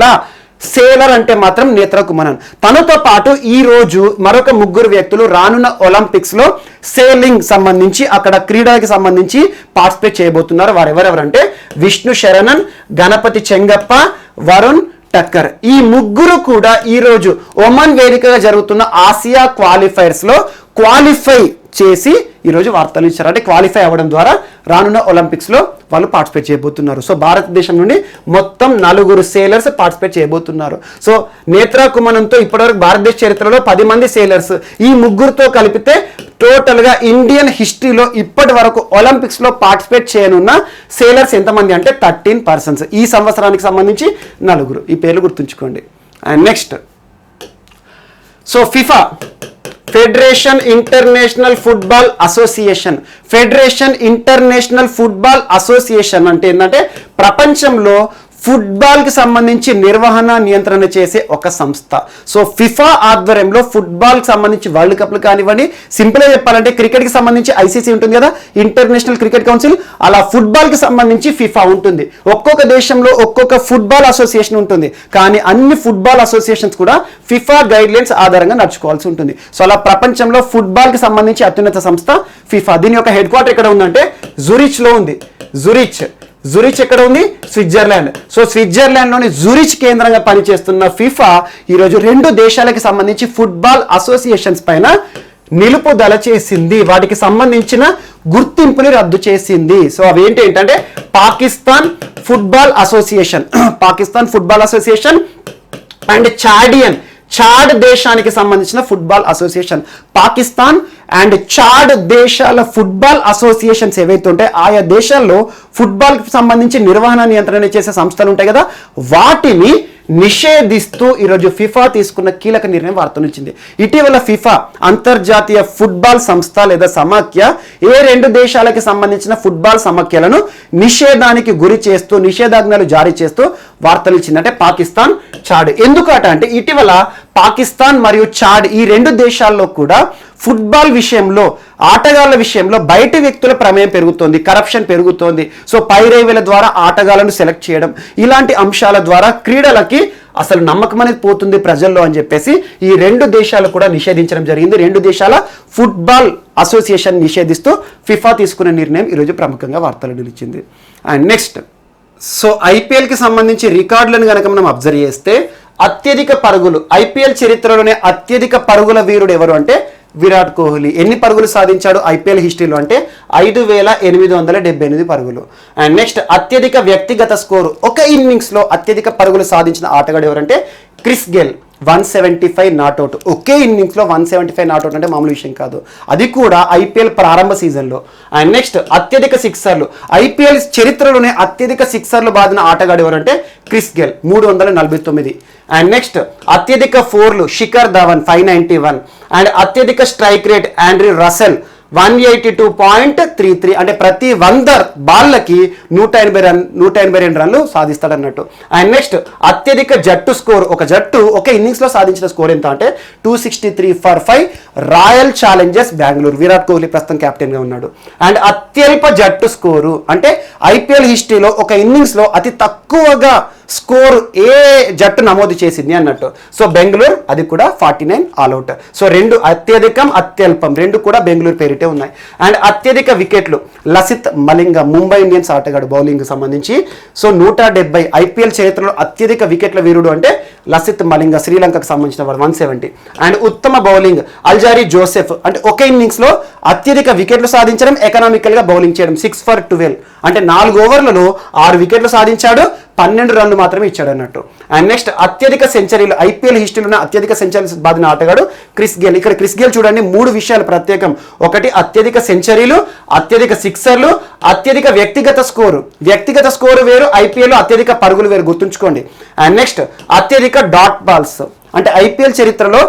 సేలర్ అంటే మాత్రం నేత్రా కుమనన్. తనతో పాటు ఈ రోజు మరొక ముగ్గురు వ్యక్తులు రానున్న ఒలింపిక్స్ లో సేలింగ్ సంబంధించి, అక్కడ క్రీడలకు సంబంధించి పార్టిసిపేట్ చేయబోతున్నారు. వారు ఎవరెవరంటే విష్ణు శరణన్, గణపతి చెంగప్ప, వరుణ్ ఠక్కర్. ఈ ముగ్గురు కూడా ఈ రోజు ఒమన్ వేదికగా జరుగుతున్న ఆసియా క్వాలిఫైర్స్ లో చేసి ఈరోజు వార్తలు ఇచ్చారు. అంటే క్వాలిఫై అవ్వడం ద్వారా రానున్న ఒలింపిక్స్లో వాళ్ళు పార్టిసిపేట్ చేయబోతున్నారు. సో భారతదేశం నుండి మొత్తం 4 సేలర్స్ పార్టిసిపేట్ చేయబోతున్నారు. సో నేత్రా కుమనంతో ఇప్పటివరకు భారతదేశ చరిత్రలో 10 మంది సేలర్స్, ఈ ముగ్గురుతో కలిపితే టోటల్గా ఇండియన్ హిస్టరీలో ఇప్పటి వరకు ఒలింపిక్స్లో పార్టిసిపేట్ చేయనున్న సేలర్స్ ఎంతమంది అంటే 13 పర్సన్స్. ఈ సంవత్సరానికి సంబంధించి 4. ఈ పేర్లు గుర్తుంచుకోండి. And next, so FIFA federation international football association. Federation international football association అంటే ఏంటంటే ప్రపంచంలో ఫుట్బాల్కి సంబంధించి నిర్వహణ నియంత్రణ చేసే ఒక సంస్థ. సో ఫిఫా ఆధ్వర్యంలో ఫుట్బాల్కి సంబంధించి వరల్డ్ కప్లు కానివ్వండి, సింపుల్గా చెప్పాలంటే క్రికెట్కి సంబంధించి ఐసీసీ ఉంటుంది కదా, ఇంటర్నేషనల్ క్రికెట్ కౌన్సిల్, అలా ఫుట్బాల్కి సంబంధించి ఫిఫా ఉంటుంది. ఒక్కొక్క దేశంలో ఒక్కొక్క ఫుట్బాల్ అసోసియేషన్ ఉంటుంది, కానీ అన్ని ఫుట్బాల్ అసోసియేషన్స్ కూడా ఫిఫా గైడ్లైన్స్ ఆధారంగా నడుచుకోవాల్సి ఉంటుంది. సో అలా ప్రపంచంలో ఫుట్బాల్కి సంబంధించి అత్యున్నత సంస్థ ఫిఫా. దీని యొక్క హెడ్ క్వార్టర్ ఎక్కడ ఉందంటే జూరిచ్లో ఉంది. జూరిచ్ ఎక్కడ ఉంది? స్విట్జర్లాండ్. సో స్విట్జర్లాండ్లోని జూరిచ్ కేంద్రంగా పనిచేస్తున్న ఫిఫా ఈరోజు 2 దేశాలకు సంబంధించి ఫుట్బాల్ అసోసియేషన్స్ పైన నిలుపుదల చేసింది. వాటికి సంబంధించిన గుర్తింపుని రద్దు చేసింది. సో అవి ఏంటంటే Pakistan football association and Chad దేశానికి సంబంధించిన football association. Pakistan and Chad దేశాల ఫుట్బాల్ అసోసియేషన్స్ ఏవైతే ఉంటాయో ఆయా దేశాల్లో ఫుట్బాల్కి సంబంధించి నిర్వహణ నియంత్రణ చేసే సంస్థలు ఉంటాయి కదా, వాటిని నిషేధిస్తూ ఈరోజు ఫిఫా తీసుకున్న కీలక నిర్ణయం వార్తనిచ్చింది. ఇటీవల ఫిఫా అంతర్జాతీయ ఫుట్బాల్ సంస్థ లేదా సమాఖ్య 2 దేశాలకి సంబంధించిన ఫుట్బాల్ సమాఖ్యలను నిషేధానికి గురి చేస్తూ నిషేధాజ్ఞలు జారీ చేస్తూ వార్తలు ఇచ్చింది. అంటే పాకిస్తాన్, చాడ్. ఎందుకట అంటే ఇటీవల పాకిస్తాన్ మరియు చాడ్ ఈ 2 దేశాల్లో కూడా ఫుట్బాల్ విషయంలో, ఆటగాళ్ల విషయంలో బయటి వ్యక్తుల ప్రమేయం పెరుగుతోంది, కరప్షన్ పెరుగుతోంది. సో పైరేవుల ద్వారా ఆటగాళ్లను సెలెక్ట్ చేయడం, ఇలాంటి అంశాల ద్వారా క్రీడలకి అసలు నమ్మకం అనేది పోతుంది ప్రజల్లో అని చెప్పేసి ఈ 2 దేశాలు కూడా నిషేధించడం జరిగింది. 2 దేశాల ఫుట్బాల్ అసోసియేషన్ నిషేధిస్తూ ఫిఫా తీసుకున్న నిర్ణయం ఈరోజు ప్రముఖంగా వార్తలు నిలిచింది. అండ్ నెక్స్ట్, సో ఐపీఎల్కి సంబంధించి రికార్డులను కనుక మనం అబ్జర్వ్ చేస్తే అత్యధిక పరుగులు, ఐపీఎల్ చరిత్రలోనే అత్యధిక పరుగుల వీరుడు ఎవరు అంటే విరాట్ కోహ్లీ. ఎన్ని పరుగులు సాధించాడు ఐపీఎల్ హిస్టరీలో అంటే 5,878 పరుగులు. అండ్ నెక్స్ట్, అత్యధిక వ్యక్తిగత స్కోరు, ఒక ఇన్నింగ్స్లో అత్యధిక పరుగులు సాధించిన ఆటగాడు ఎవరంటే క్రిస్ గేల్. 175 నాట్అవుట్. ఒకే ఇన్నింగ్స్లో 175 నాట్అవుట్ అంటే మామూలు విషయం కాదు, అది కూడా ఐపీఎల్ ప్రారంభ సీజన్లో. అండ్ నెక్స్ట్, అత్యధిక సిక్సర్లు, ఐపీఎల్ చరిత్రలోనే అత్యధిక సిక్సర్లు బాదిన ఆటగాడు ఎవరంటే క్రిస్ గేల్ 349. అండ్ నెక్స్ట్, అత్యధిక 4లు శిఖర్ ధవన్ 591. అండ్ అత్యధిక స్ట్రైక్ రేట్ ఆండ్రీ రసెల్ 182.33. అంటే ప్రతి 100 బాళ్ళకి 182 రన్లు సాధిస్తాడు అన్నట్టు. అండ్ నెక్స్ట్, అత్యధిక జట్టు స్కోర్, ఒక జట్టు ఒక ఇన్నింగ్స్లో సాధించిన స్కోర్ ఎంత అంటే 263 for 5 royal Challengers Bengaluru. Virat Kohli ప్రస్తుతం కెప్టెన్గా ఉన్నాడు. అండ్ అత్యల్ప జట్టు స్కోరు అంటే ఐపీఎల్ హిస్టరీలో ఒక ఇన్నింగ్స్లో అతి తక్కువగా స్కోర్ ఏ జట్టు నమోదు చేసింది అన్నట్టు. సో బెంగళూరు, అది కూడా 49 ఆల్అౌట్. సో 2 అత్యధికం అత్యల్పం 2 కూడా బెంగళూరు పేరిటే ఉన్నాయి. అండ్ అత్యధిక వికెట్లు లసిత్ మలింగ, ముంబై ఇండియన్స్ ఆటగాడు బౌలింగ్ సంబంధించి. సో 170 ఐపీఎల్ చరిత్రలో అత్యధిక వికెట్ల వీరుడు అంటే లసిత్ మలింగ, శ్రీలంకకు సంబంధించిన వాడు 170. అండ్ ఉత్తమ బౌలింగ్ అల్జారీ జోసెఫ్, అంటే ఒక ఇన్నింగ్స్లో అత్యధిక వికెట్లు సాధించడం, ఎకనామికల్గా బౌలింగ్ చేయడం 6 for 12. అంటే 4 ఓవర్లలో 6 వికెట్లు సాధించాడు, 12 రన్లు మాత్రమే ఇచ్చాడు అన్నట్టు. అండ్ నెక్స్ట్, అత్యధిక సెంచరీలు, ఐపీఎల్ హిస్టరీలో అత్యధిక సెంచరీలు బాదిన ఆటగాడు క్రిస్ గేల్. ఇక్కడ క్రిస్ గేల్ చూడండి 3 విషయాలు ప్రత్యేకం. ఒకటి అత్యధిక సెంచరీలు, అత్యధిక సిక్సర్లు, అత్యధిక వ్యక్తిగత స్కోరు వేరు, ఐపీఎల్ అత్యధిక పరుగులు వేరు, గుర్తుంచుకోండి. అండ్ నెక్స్ట్, అత్యధిక డాట్ బాల్స్, అంటే ఐపీఎల్ చరిత్రలో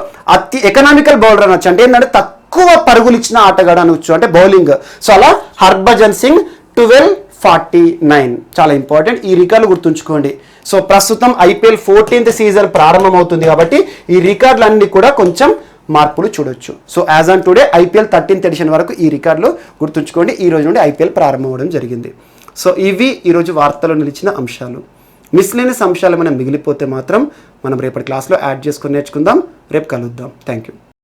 ఎకనామికల్ బౌలర్ అనొచ్చు, అంటే ఏంటంటే తక్కువ పరుగులు ఇచ్చిన ఆటగాడు అనొచ్చు, అంటే బౌలింగ్. సో అలా హర్భజన్ సింగ్ 1249. చాలా ఇంపార్టెంట్, ఈ రికార్డులు గుర్తుంచుకోండి. సో ప్రస్తుతం ఐపీఎల్ 14th సీజన్ ప్రారంభమవుతుంది కాబట్టి ఈ రికార్డులన్నీ కూడా కొంచెం మార్పులు చూడొచ్చు. So as on today IPL 13th edition వరకు ఈ రికార్డులు గుర్తుంచుకోండి. ఈ రోజు నుండి ఐపీఎల్ ప్రారంభం అవ్వడం జరిగింది. సో ఇవి ఈరోజు వార్తలో నిలిచిన అంశాలు. మిస్లేనియస్ అంశాలు మనం మిగిలిపోతే మాత్రం మనం రేపటి క్లాస్లో యాడ్ చేసుకొని నేర్చుకుందాం. రేపు కలుద్దాం. Thank you.